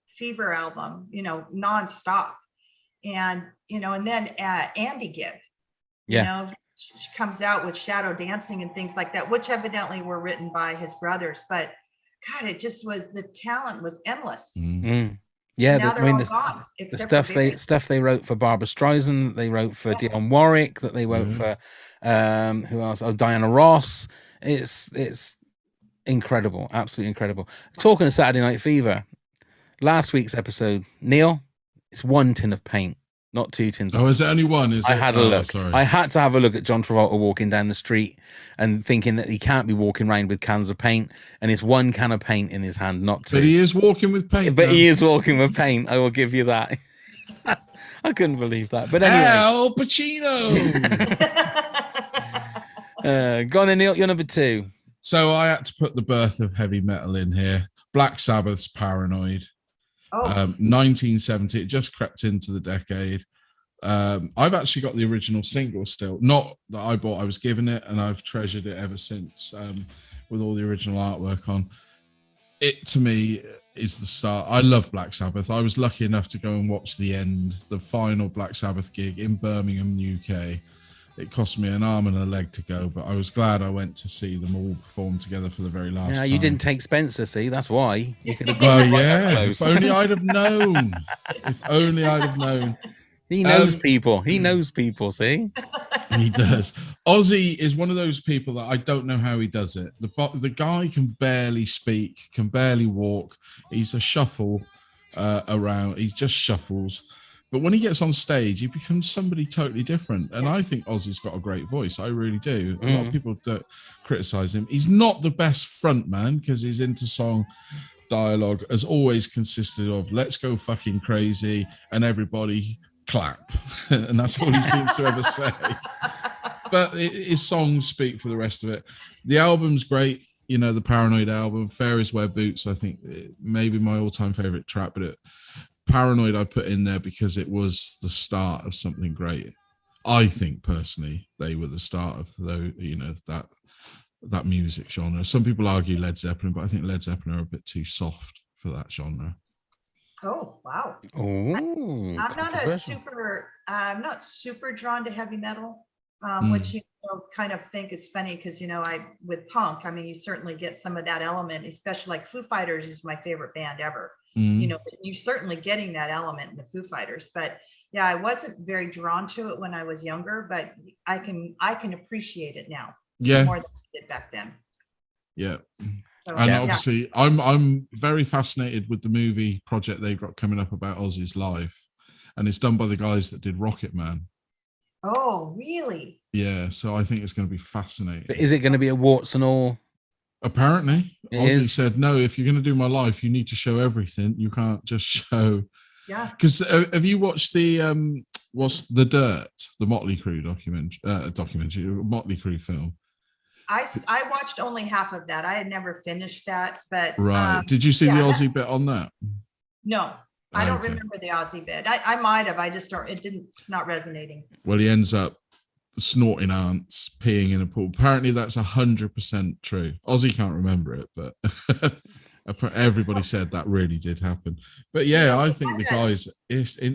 Fever album, you know, nonstop. And, you know, and then Andy Gibb, you know, she comes out with Shadow Dancing and things like that, which evidently were written by his brothers. But God, it just was, the talent was endless. Yeah, now I mean, the stuff they wrote for Barbara Streisand, they wrote for Dionne Warwick, that they wrote for who else? Oh, Diana Ross. It's incredible, absolutely incredible. Talking of Saturday Night Fever, last week's episode, Neil, it's 1 tin of paint, not 2 tins. Oh, is it only one? I had a look. I had to have a look at John Travolta walking down the street and thinking that he can't be walking around with cans of paint, and it's 1 can of paint in his hand, not 2. But he is walking with paint. But he is walking with paint. I will give you that. I couldn't believe that. But anyway, Al Pacino. Go on then, Neil. You're number 2. So I had to put the birth of heavy metal in here. Black Sabbath's Paranoid. 1970. It just crept into the decade. I've actually got the original single still, not that I bought, I was given it, and I've treasured it ever since, with all the original artwork on it. To me is the start. I love Black Sabbath. I was lucky enough to go and watch the final Black Sabbath gig in Birmingham, UK. It cost me an arm and a leg to go, but I was glad I went to see them all perform together for the very last time. You didn't take Spencer, see? That's why. You could have well, yeah. If only I'd have known. If only I'd have known. He knows people. He knows people, see? He does. Ozzy is one of those people that I don't know how he does it. The guy can barely speak, can barely walk. He's a shuffle around. He just shuffles. But when he gets on stage, he becomes somebody totally different. And I think Ozzy's got a great voice. I really do. A lot of people don't criticize him. He's not the best front man because his inter-song dialogue has always consisted of let's go fucking crazy and everybody clap. And that's all he seems to ever say. But his songs speak for the rest of it. The album's great. You know, the Paranoid album, Fair Is Wear Boots, I think maybe my all-time favorite track, but Paranoid I put in there because it was the start of something great. I think personally they were the start of that music genre. Some people argue Led Zeppelin, but I think Led Zeppelin are a bit too soft for that genre. Oh wow! I'm not super drawn to heavy metal, which you kind of think is funny because with punk, I mean, you certainly get some of that element, especially like Foo Fighters is my favorite band ever. You're certainly getting that element in the Foo Fighters, but yeah, I wasn't very drawn to it when I was younger, but I can appreciate it now more than I did back then. Yeah. So, and obviously I'm very fascinated with the movie project they've got coming up about Ozzy's life, and it's done by the guys that did Rocket Man. Oh, really? Yeah, so I think it's going to be fascinating. But is it going to be a warts and all? Apparently, It Ozzy is. said, "No, if you're going to do my life, you need to show everything. You can't just show." Yeah. Because have you watched the what's the Dirt, the Motley Crue documentary, Motley Crue film? I watched only half of that. I had never finished that, but Right. Did you see yeah, the Ozzy bit on that? no, I don't Okay. remember the Aussie bit. I might have. I just don't. It's not resonating. Well, he ends up snorting ants, peeing in a pool. Apparently, that's 100% true. Ozzy can't remember it, but everybody said that really did happen. But yeah, I think the guy's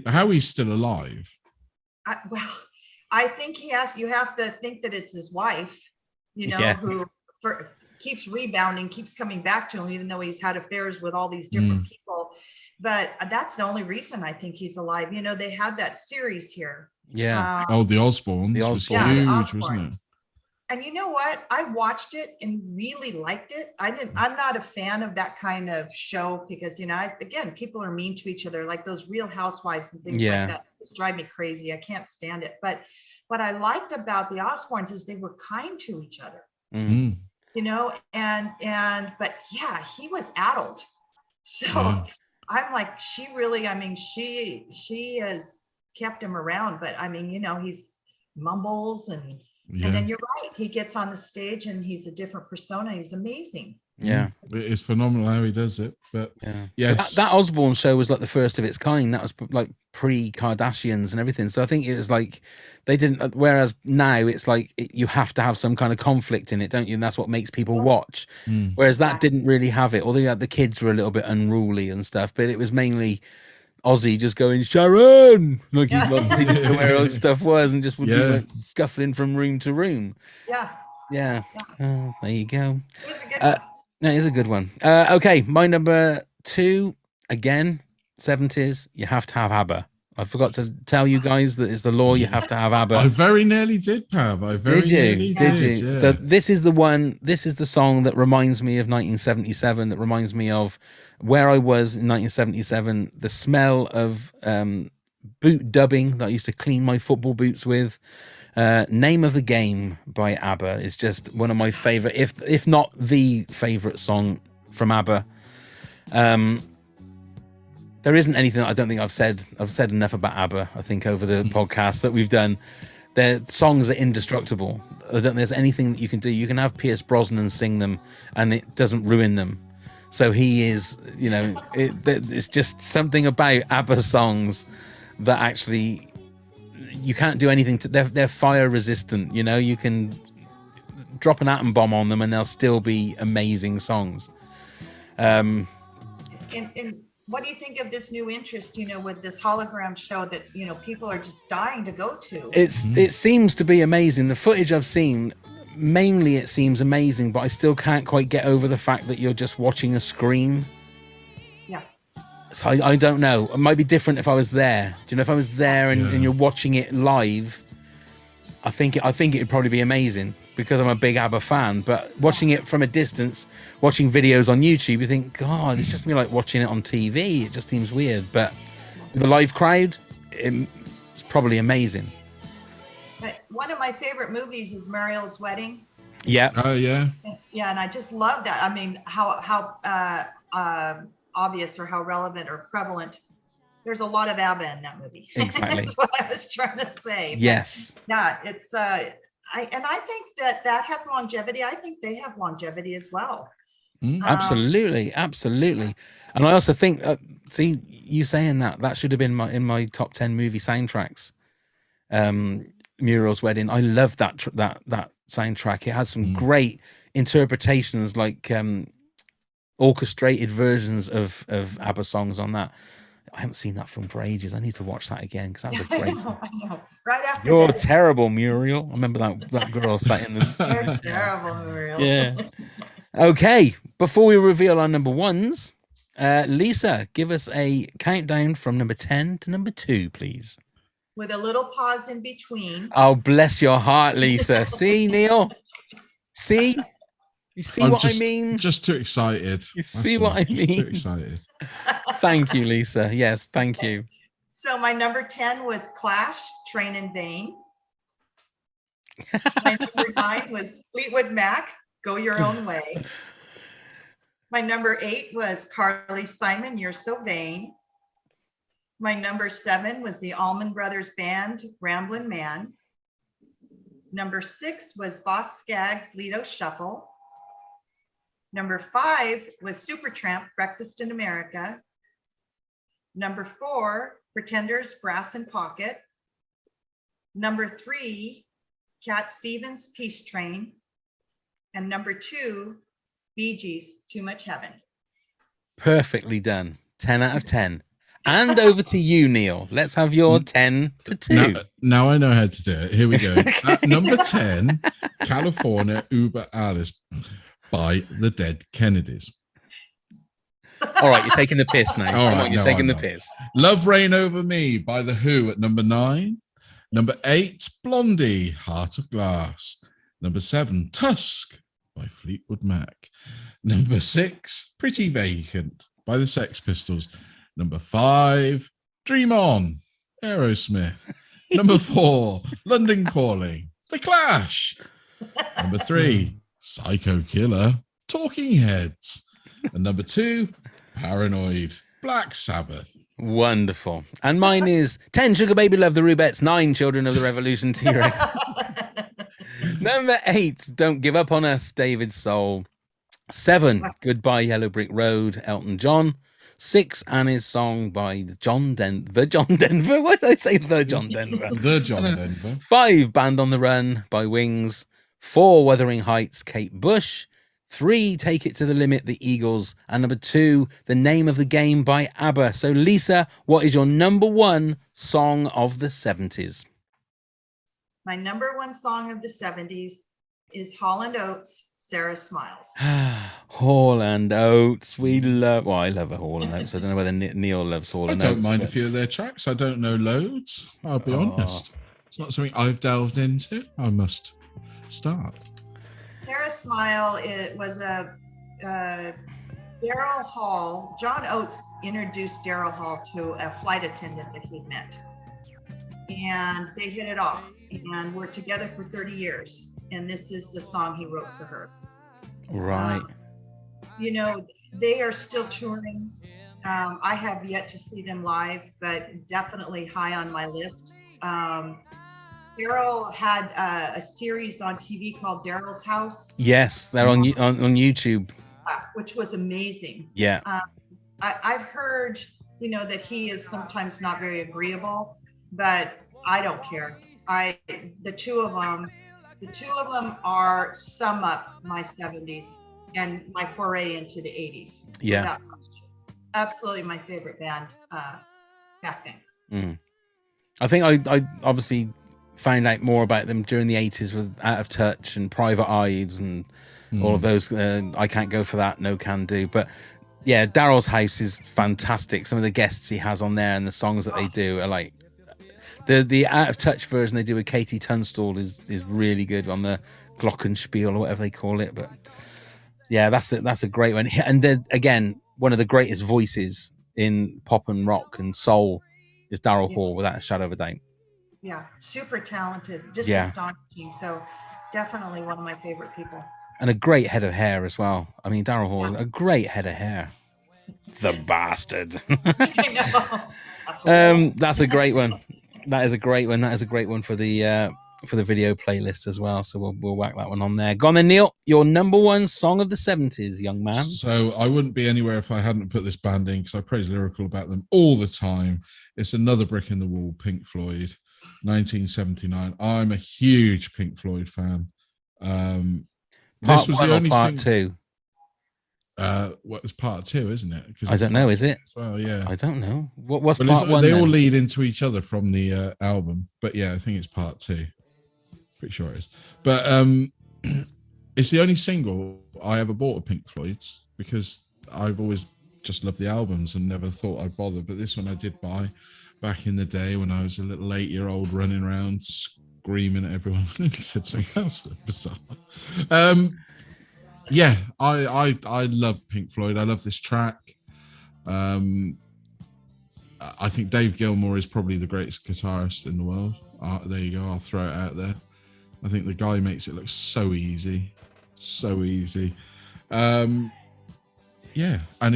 how he's still alive. Well, I think you have to think that it's his wife, Yeah. who keeps rebounding, keeps coming back to him, even though he's had affairs with all these different people. But that's the only reason I think he's alive. They had that series here. Yeah. The Osbournes was huge, wasn't it? And you know what? I watched it and really liked it. I'm not a fan of that kind of show because, again, people are mean to each other, like those Real Housewives and things like that. Just drive me crazy. I can't stand it. But what I liked about the Osbournes is they were kind to each other, Mm. but yeah, he was addled. So I'm like, she has kept him around, but I mean, he's mumbles and then you're right. He gets on the stage and he's a different persona. He's amazing. Yeah. It's phenomenal how he does it. But yes. That Osbourne show was like the first of its kind. That was like pre-Kardashians and everything. So I think it was like they didn't, whereas now it's like you have to have some kind of conflict in it, don't you? And that's what makes people watch. Whereas that didn't really have it. Although the kids were a little bit unruly and stuff, but it was mainly Ozzy just going, Sharon, like he loved where all stuff was and just would be like scuffling from room to room. Yeah. Oh, there you go. That is a good one. Okay, my number 2, again, 70s, you have to have Abba. I forgot to tell you guys that it's the law, you have to have Abba. I very nearly did, Pav. Did you? Yeah. So this is the song that reminds me of 1977, that reminds me of where I was in 1977, the smell of boot dubbing that I used to clean my football boots with. Name of the Game by Abba is just one of my favorite, if not the favorite song from Abba. There isn't anything that I don't think I've said enough about Abba, I think, over the podcast that we've done. Their songs are indestructible. I don't think there's anything that you can do. You can have Pierce Brosnan sing them and it doesn't ruin them. So he is, it's just something about Abba songs that actually you can't do anything to. They're fire resistant. You can drop an atom bomb on them and they'll still be amazing songs. And what do you think of this new interest, with this hologram show that, people are just dying to go to? It seems to be amazing. The footage I've seen, mainly it seems amazing, but I still can't quite get over the fact that you're just watching a screen. Yeah. So I don't know. It might be different if I was there. Do you know, if I was there and you're watching it live, I think it'd probably be amazing because I'm a big Abba fan. But watching it from a distance, watching videos on YouTube, you think, God, it's just me like watching it on TV. It just seems weird. But the live crowd, it's probably amazing. But one of my favorite movies is Muriel's Wedding. Yeah. Oh yeah. Yeah, and I just love that. I mean, how obvious or how relevant or prevalent. There's a lot of Abba in that movie. Exactly. That's what I was trying to say. Yes. But yeah, it's I think that has longevity. I think they have longevity as well. Absolutely. And I also think, see, you saying that should have been in my top 10 movie soundtracks. Muriel's Wedding. I love that soundtrack. It has some great interpretations, like orchestrated versions of Abba songs on that. I haven't seen that film for ages. I need to watch that again because that was a great song. I know. Right after You're that. terrible, Muriel. I remember that girl sat in the. You're terrible, Muriel. Yeah. Okay. Before we reveal our number ones, Lisa, give us a countdown from number 10 to number 2, please. With a little pause in between. Oh, bless your heart, Lisa. See, Neil? See? You see what I mean? Just too excited. You see what I mean? Too excited. Thank you, Lisa. Yes, thank you. So my number 10 was Clash, Train in Vain. My number 9 was Fleetwood Mac, Go Your Own Way. My number 8 was Carly Simon, You're So Vain. My number 7 was the Almond Brothers Band, Ramblin' Man. Number 6 was Boss Skaggs, Lido Shuffle. Number 5 was Supertramp, Breakfast in America. Number 4, Pretenders, Brass and Pocket. Number 3, Cat Stevens, Peace Train. And number 2, Beegees, Too Much Heaven. Perfectly done. 10 out of 10. And over to you, Neil. Let's have your 10 to 2. Now I know how to do it. Here we go. At number 10, California Uber Alice by the Dead Kennedys. All right, you're taking the piss now. All Come right, on, you're no, taking I'm the not. piss. Love Reign Over Me by The Who at number 9. Number 8, Blondie, Heart of Glass. Number 7, Tusk by Fleetwood Mac. Number 6, Pretty Vacant by the Sex Pistols. Number 5, Dream On, Aerosmith. Number 4, London Calling, The Clash. Number 3, Psycho Killer, Talking Heads. And number 2, Paranoid, Black Sabbath. Wonderful. And mine is 10, Sugar Baby Love the Rubettes, 9, Children of the Revolution, T-Rex. Number 8, Don't Give Up on Us, David Soul. 7, Goodbye Yellow Brick Road, Elton John. 6, Annie's Song by the John Denver. Why did I say the John Denver? The John Denver. 5, Band on the Run by Wings. 4, Wuthering Heights, Kate Bush. 3, Take It to the Limit, the Eagles. And number 2, The Name of the Game by Abba. So, Lisa, what is your number 1 song of the 70s? My number 1 song of the 70s is Hall & Oates, Sarah Smiles. Hall and Oates. We love, well, I love a Hall and Oates. I don't know whether Neil loves Hall I and Oates. don't mind a few of their tracks. I don't know loads. I'll be honest. It's not something I've delved into. I must start. Sarah Smile, it was a Daryl Hall. John Oates introduced Daryl Hall to a flight attendant that he'd met. And they hit it off and were together for 30 years. And this is the song he wrote for her. Right. You know, they are still touring. I have yet to see them live, but definitely high on my list. Daryl had a series on TV called Daryl's House. Yes, they're on YouTube. Which was amazing. Yeah. I've heard, you know, that he is sometimes not very agreeable, but I don't care. The two of them are sum up my 70s and my foray into the 80s. Yeah. Absolutely my favorite band back then. I think I obviously found out more about them during the 80s with Out of Touch and Private Eyes and all of those. I Can't Go For That, No Can Do. But yeah, Daryl's House is fantastic. Some of the guests he has on there and the songs that they do are like, the Out of Touch version they do with Katie Tunstall is really good on the Glockenspiel or whatever they call it. But yeah, that's a great one. And then again, one of the greatest voices in pop and rock and soul is Daryl Hall, without a shadow of a doubt. Yeah, super talented, just astonishing. So definitely one of my favorite people. And a great head of hair as well. I mean, Daryl Hall, a great head of hair. The bastard. I know. That's a great one. That is a great one. That is a great one for the video playlist as well. So we'll whack that one on there. Go on then, Neil. Your number 1 song of the 70s, young man. So I wouldn't be anywhere if I hadn't put this band in, because I praise lyrical about them all the time. It's another brick in the wall, Pink Floyd, 1979. I'm a huge Pink Floyd fan. This was the only part 2. What was part 2, isn't it? I don't know. Is it? Well, yeah. I don't know. What's Well, part 1? they then? all lead into each other from the album, but yeah, I think it's part 2. Pretty sure it is. But it's the only single I ever bought of Pink Floyd's, because I've always just loved the albums and never thought I'd bother. But this one I did buy back in the day when I was a little 8-year-old running around screaming at everyone. I said something else bizarre. Yeah, I love Pink Floyd. I love this track. I think Dave Gilmour is probably the greatest guitarist in the world. There you go. I'll throw it out there. I think the guy makes it look so easy. So easy. Yeah, and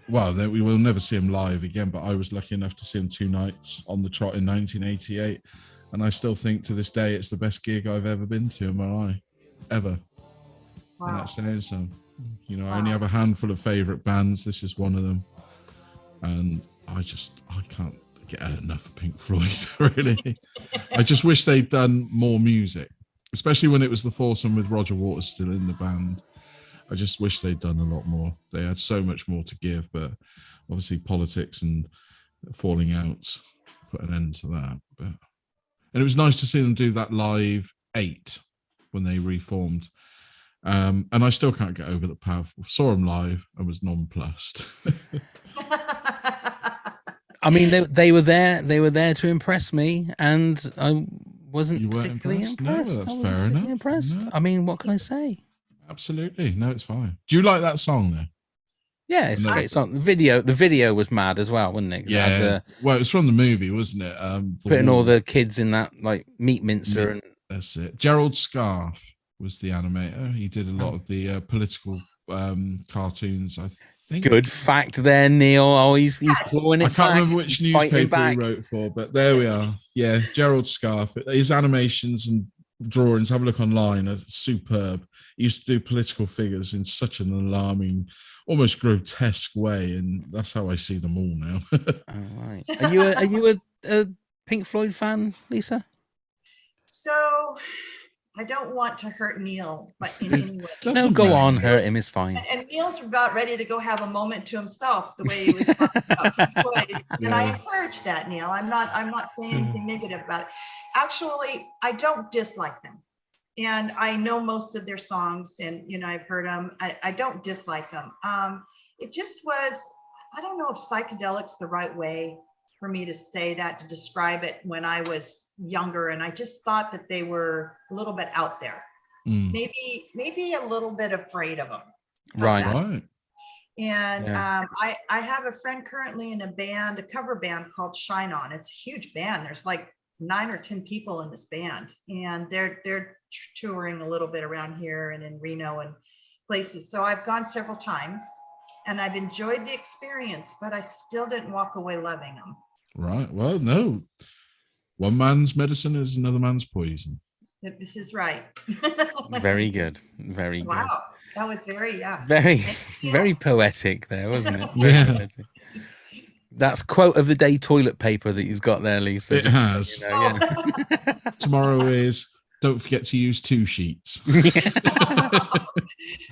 then we will never see him live again, but I was lucky enough to see him 2 nights on the trot in 1988, and I still think to this day it's the best gig I've ever been to in my life, ever. Wow. And that says, I only have a handful of favourite bands. This is one of them, and I can't get enough of Pink Floyd, really. I just wish they'd done more music, especially when it was the foursome with Roger Waters still in the band. I just wish they'd done a lot more. They had so much more to give, but obviously politics and falling outs put an end to that. And it was nice to see them do that live 8 when they reformed. And I still can't get over the powerful. Saw them live and was nonplussed. I mean, they were there. They were there to impress me, and I wasn't You weren't particularly impressed. No, that's I wasn't fair particularly enough. Impressed. No. I mean, what can I say? Absolutely. No, it's fine. Do you like that song though? Yeah, it's No. a great song. The video was mad as well, wasn't it? 'Cause it had Yeah. Well, it was from the movie, wasn't it? putting all the kids in that like meat mincer and That's it. Gerald Scarfe was the animator. He did a lot of the political cartoons, I think. good fact there, Neil. Oh, he's clawing it I can't back. remember which He's fighting newspaper he back. wrote for, but there we are. Yeah, Gerald Scarfe. His animations and drawings, have a look online, are superb. He used to do political figures in such an alarming, almost grotesque way, and that's how I see them all now. Oh, right. Are you a Pink Floyd fan, Lisa? So I don't want to hurt Neil, but in any way. No, Doesn't go matter. on, hurt him is fine. And Neil's about ready to go have a moment to himself, the way he was talking about Pink Floyd. And I Yeah. encourage that, Neil. I'm not saying anything negative about it. Actually, I don't dislike them. And I know most of their songs, and I've heard them. I don't dislike them. It just was, I don't know if psychedelic's the right way for me to say that, to describe it, when I was younger, and I just thought that they were a little bit out there. Mm. Maybe a little bit afraid of them. Right. Right. And Yeah. I have a friend currently in a cover band called Shine On. It's a huge band. There's like 9 or 10 people in this band, and they're touring a little bit around here and in Reno and places. So I've gone several times, and I've enjoyed the experience, but I still didn't walk away loving them. Right. Well, no. One man's medicine is another man's poison. This is right. Very good. Very good. Wow, that was very Very, Thank you. very poetic there, wasn't it? Very Yeah. poetic. That's quote of the day toilet paper that he's got there, Lisa. It has. You know, yeah. Tomorrow is, don't forget to use 2 sheets.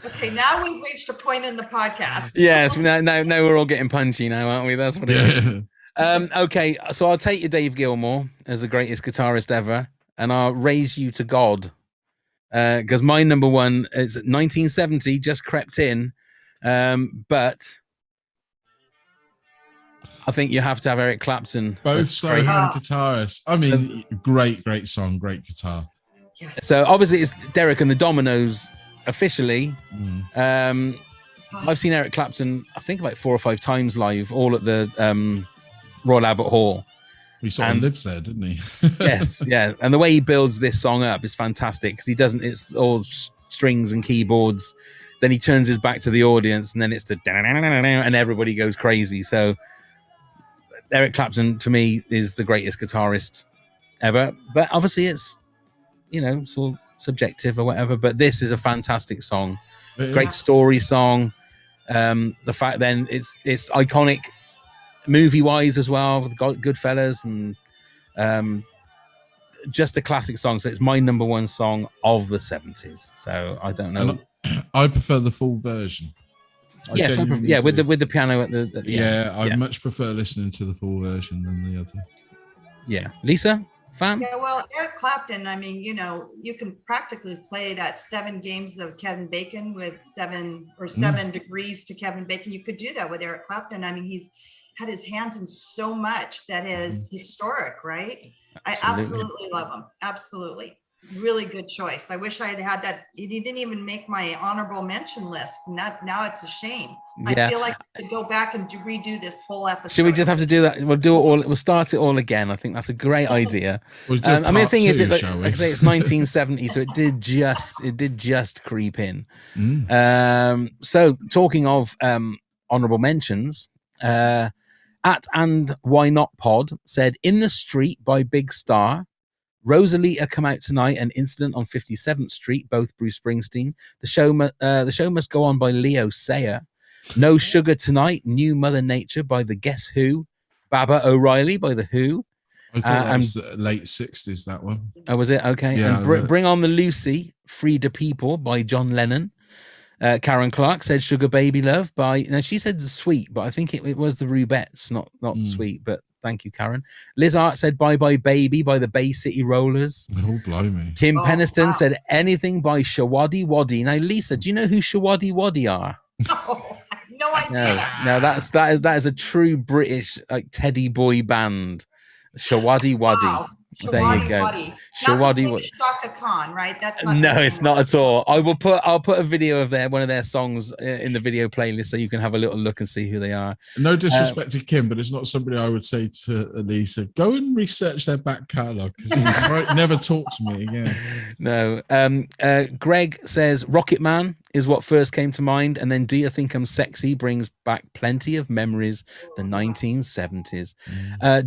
Okay, now we've reached a point in the podcast. Yes, now we're all getting punchy now, aren't we? That's what it is. Yeah. Okay, so I'll take you, Dave Gilmour, as the greatest guitarist ever, and I'll raise you to God. Because my number one is 1970, just crept in. But I think you have to have Eric Clapton. Both That's slow great. hand guitarists. I mean, great song, great guitar. Yes. So obviously it's Derek and the Dominoes officially. Mm. I've seen Eric Clapton, I think about 4 or 5 times live, all at the Royal Albert Hall. He sort of lives there, didn't he? Yes, yeah. And the way he builds this song up is fantastic, because he doesn't, it's all strings and keyboards. Then he turns his back to the audience, and then it's the and everybody goes crazy. So Eric Clapton, to me, is the greatest guitarist ever. But obviously it's, sort of subjective or whatever. But this is a fantastic song. Great story song. The fact then it's iconic movie-wise as well, with Goodfellas, and just a classic song. So it's my number one song of the 70s. So I don't know. And I prefer the full version. Yes, genuinely with do. the piano at the end. Yeah, I much prefer listening to the full version than the other. Yeah. Lisa, fan? Yeah, well, Eric Clapton, I mean, you can practically play that 7 games of Kevin Bacon with 7 degrees to Kevin Bacon. You could do that with Eric Clapton. I mean, he's had his hands in so much that is historic, right? Absolutely. I absolutely love him. Absolutely. Really good choice. I wish I had had that. He didn't even make my honorable mention list, and now it's a shame. Yeah. I feel like I could go back and redo this whole episode. Should we just have to do that? We'll do it all. We'll start it all again. I think that's a great idea. We'll do I mean, the part thing is, two, like shall we? I say, it's 1970, so it did just creep in. So talking of honorable mentions, at and why not pod said In the Street by Big Star. Rosalita Come Out Tonight and Incident on 57th Street, both Bruce Springsteen. The show must go on by Leo Sayer. No Sugar Tonight, New Mother Nature by the Guess Who. Baba O'Reilly by the Who. I thought that was the late 60s, that one. Oh, was it? Okay. Yeah, And Bring On the Lucy, Free the People by John Lennon. Karen Clark said Sugar Baby Love by, now she said Sweet, but I think it was the Rubettes, not Sweet, but thank you, Karen. Liz Art said Bye Bye Baby by the Bay City Rollers. Oh, blimey. Kim Peniston said Anything by Shawadi Wadi. Now, Lisa, do you know who Shawadi Wadi are? Oh, I have no idea. No, that is a true British like Teddy boy band. Shawadi Wadi. Wow. There you go. Shawadi Wadi. Shaka Khan, right? That's not no, it's not at all. I'll put a video of one of their songs in the video playlist so you can have a little look and see who they are. No disrespect to Kim, but it's not somebody I would say to Lisa, go and research their back catalogue because he might never talk to me again. No. Greg says Rocket Man is what first came to mind, and then Do You Think I'm Sexy brings back plenty of memories, the 1970s.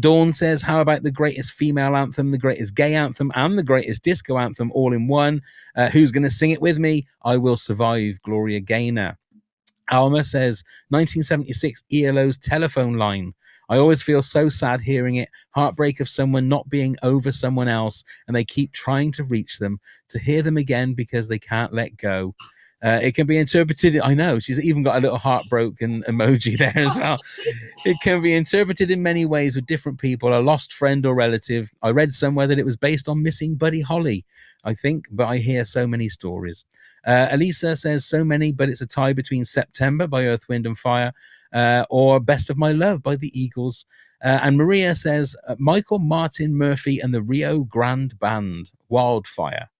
Dawn says, how about the greatest female anthem, the greatest gay anthem, and the greatest disco anthem all in one? Who's going to sing it with me? I Will Survive, Gloria Gaynor. Alma says, 1976 ELO's Telephone Line. I always feel so sad hearing it. Heartbreak of someone not being over someone else, and they keep trying to reach them, to hear them again because they can't let go. It can be interpreted, I know, she's even got a little heartbroken emoji there as well. It can be interpreted in many ways with different people, a lost friend or relative. I read somewhere that it was based on missing Buddy Holly, I think, but I hear so many stories. Elisa says so many, but it's a tie between September by Earth, Wind and Fire or Best of My Love by the Eagles. And Maria says Michael Martin Murphy and the Rio Grande Band, Wildfire.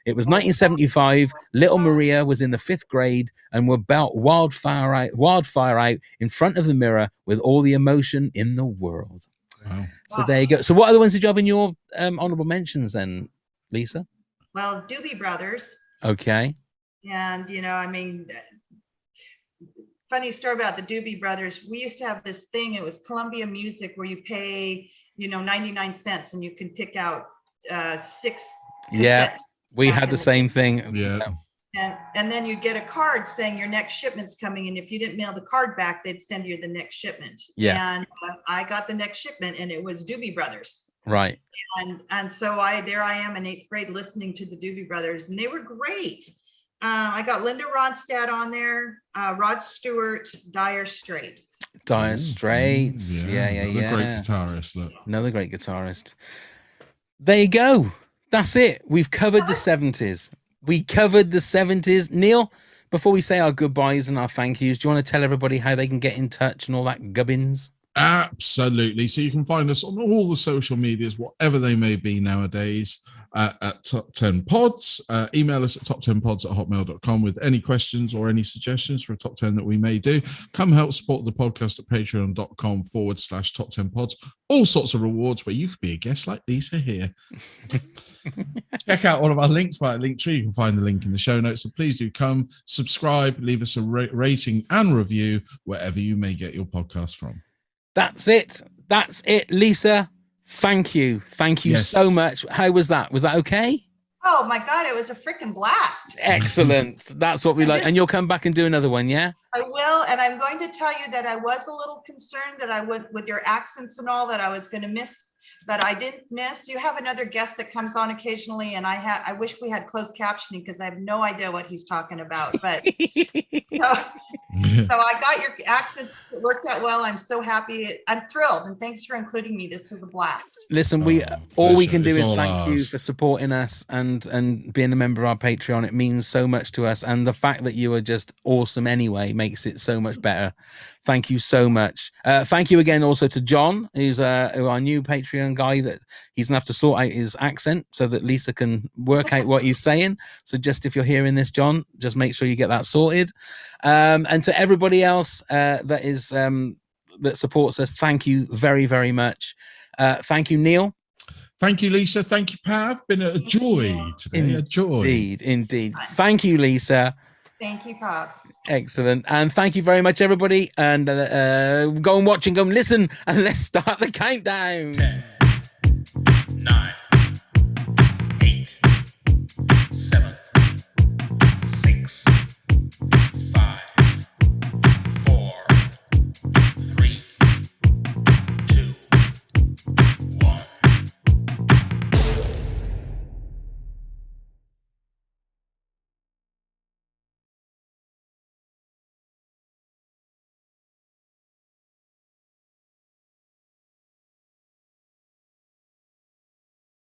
It was 1975. Little Maria was in the 5th grade and would belt wildfire out in front of the mirror with all the emotion in the world. Wow. So there you go. So what other ones did you have in your honorable mentions then, Lisa? Well, Doobie Brothers. Okay. And, I mean, funny story about the Doobie Brothers. We used to have this thing. It was Columbia Music where you pay, 99 cents and you can pick out 6. Yeah. We had the same thing. Yeah. And then you'd get a card saying your next shipment's coming. And if you didn't mail the card back, they'd send you the next shipment. Yeah. And I got the next shipment and it was Doobie Brothers. Right. And so I am in 8th grade listening to the Doobie Brothers and they were great. I got Linda Ronstadt on there, Rod Stewart, Dire Straits. Dire Straits. Yeah. Another great guitarist. Look. Another great guitarist. There you go. That's it. We've covered the 70s. We covered the 70s. Neil, before we say our goodbyes and our thank yous, do you want to tell everybody how they can get in touch and all that gubbins? Absolutely. So you can find us on all the social medias, whatever they may be nowadays, at Top 10 Pods. Email us at toptenpods@hotmail.com with any questions or any suggestions for a top 10 that we may do. Come help support the podcast at patreon.com/top 10 pods. All sorts of rewards where you could be a guest like Lisa here. Check out all of our links via LINKTREE. You can find the link in the show notes. So please do come, subscribe, leave us a rating and review wherever you may get your podcast from. That's it. Lisa, thank you. Yes. So much. How was that? Was that okay? Oh my God, it was a freaking blast. Excellent. That's what we like. And you'll come back and do another one, yeah? I will. And I'm going to tell you that I was a little concerned that I would, with your accents and all, that I was going to miss, but I didn't miss. You have another guest that comes on occasionally, and I wish we had closed captioning because I have no idea what he's talking about. But so I got your accents. It worked out well. I'm so happy. I'm thrilled, and thanks for including me. This was a blast. Listen, all we can do is thank ours. you for supporting us and being a member of our Patreon. It means so much to us, and the fact that you are just awesome anyway makes it so much better. Thank you so much. Thank you again also to John, who's our new Patreon guy, that he's going to have to sort out his accent so that Lisa can work out what he's saying. So just if you're hearing this, John, just make sure you get that sorted. And to everybody else that supports us, thank you very, very much. Thank you, Neil. Thank you, Lisa. Thank you, Pav. Been a joy today. A joy. Indeed. Thank you, Lisa. Thank you, Pop. Excellent. And thank you very much, everybody. And go and watch and go and listen. And let's start the countdown. 10,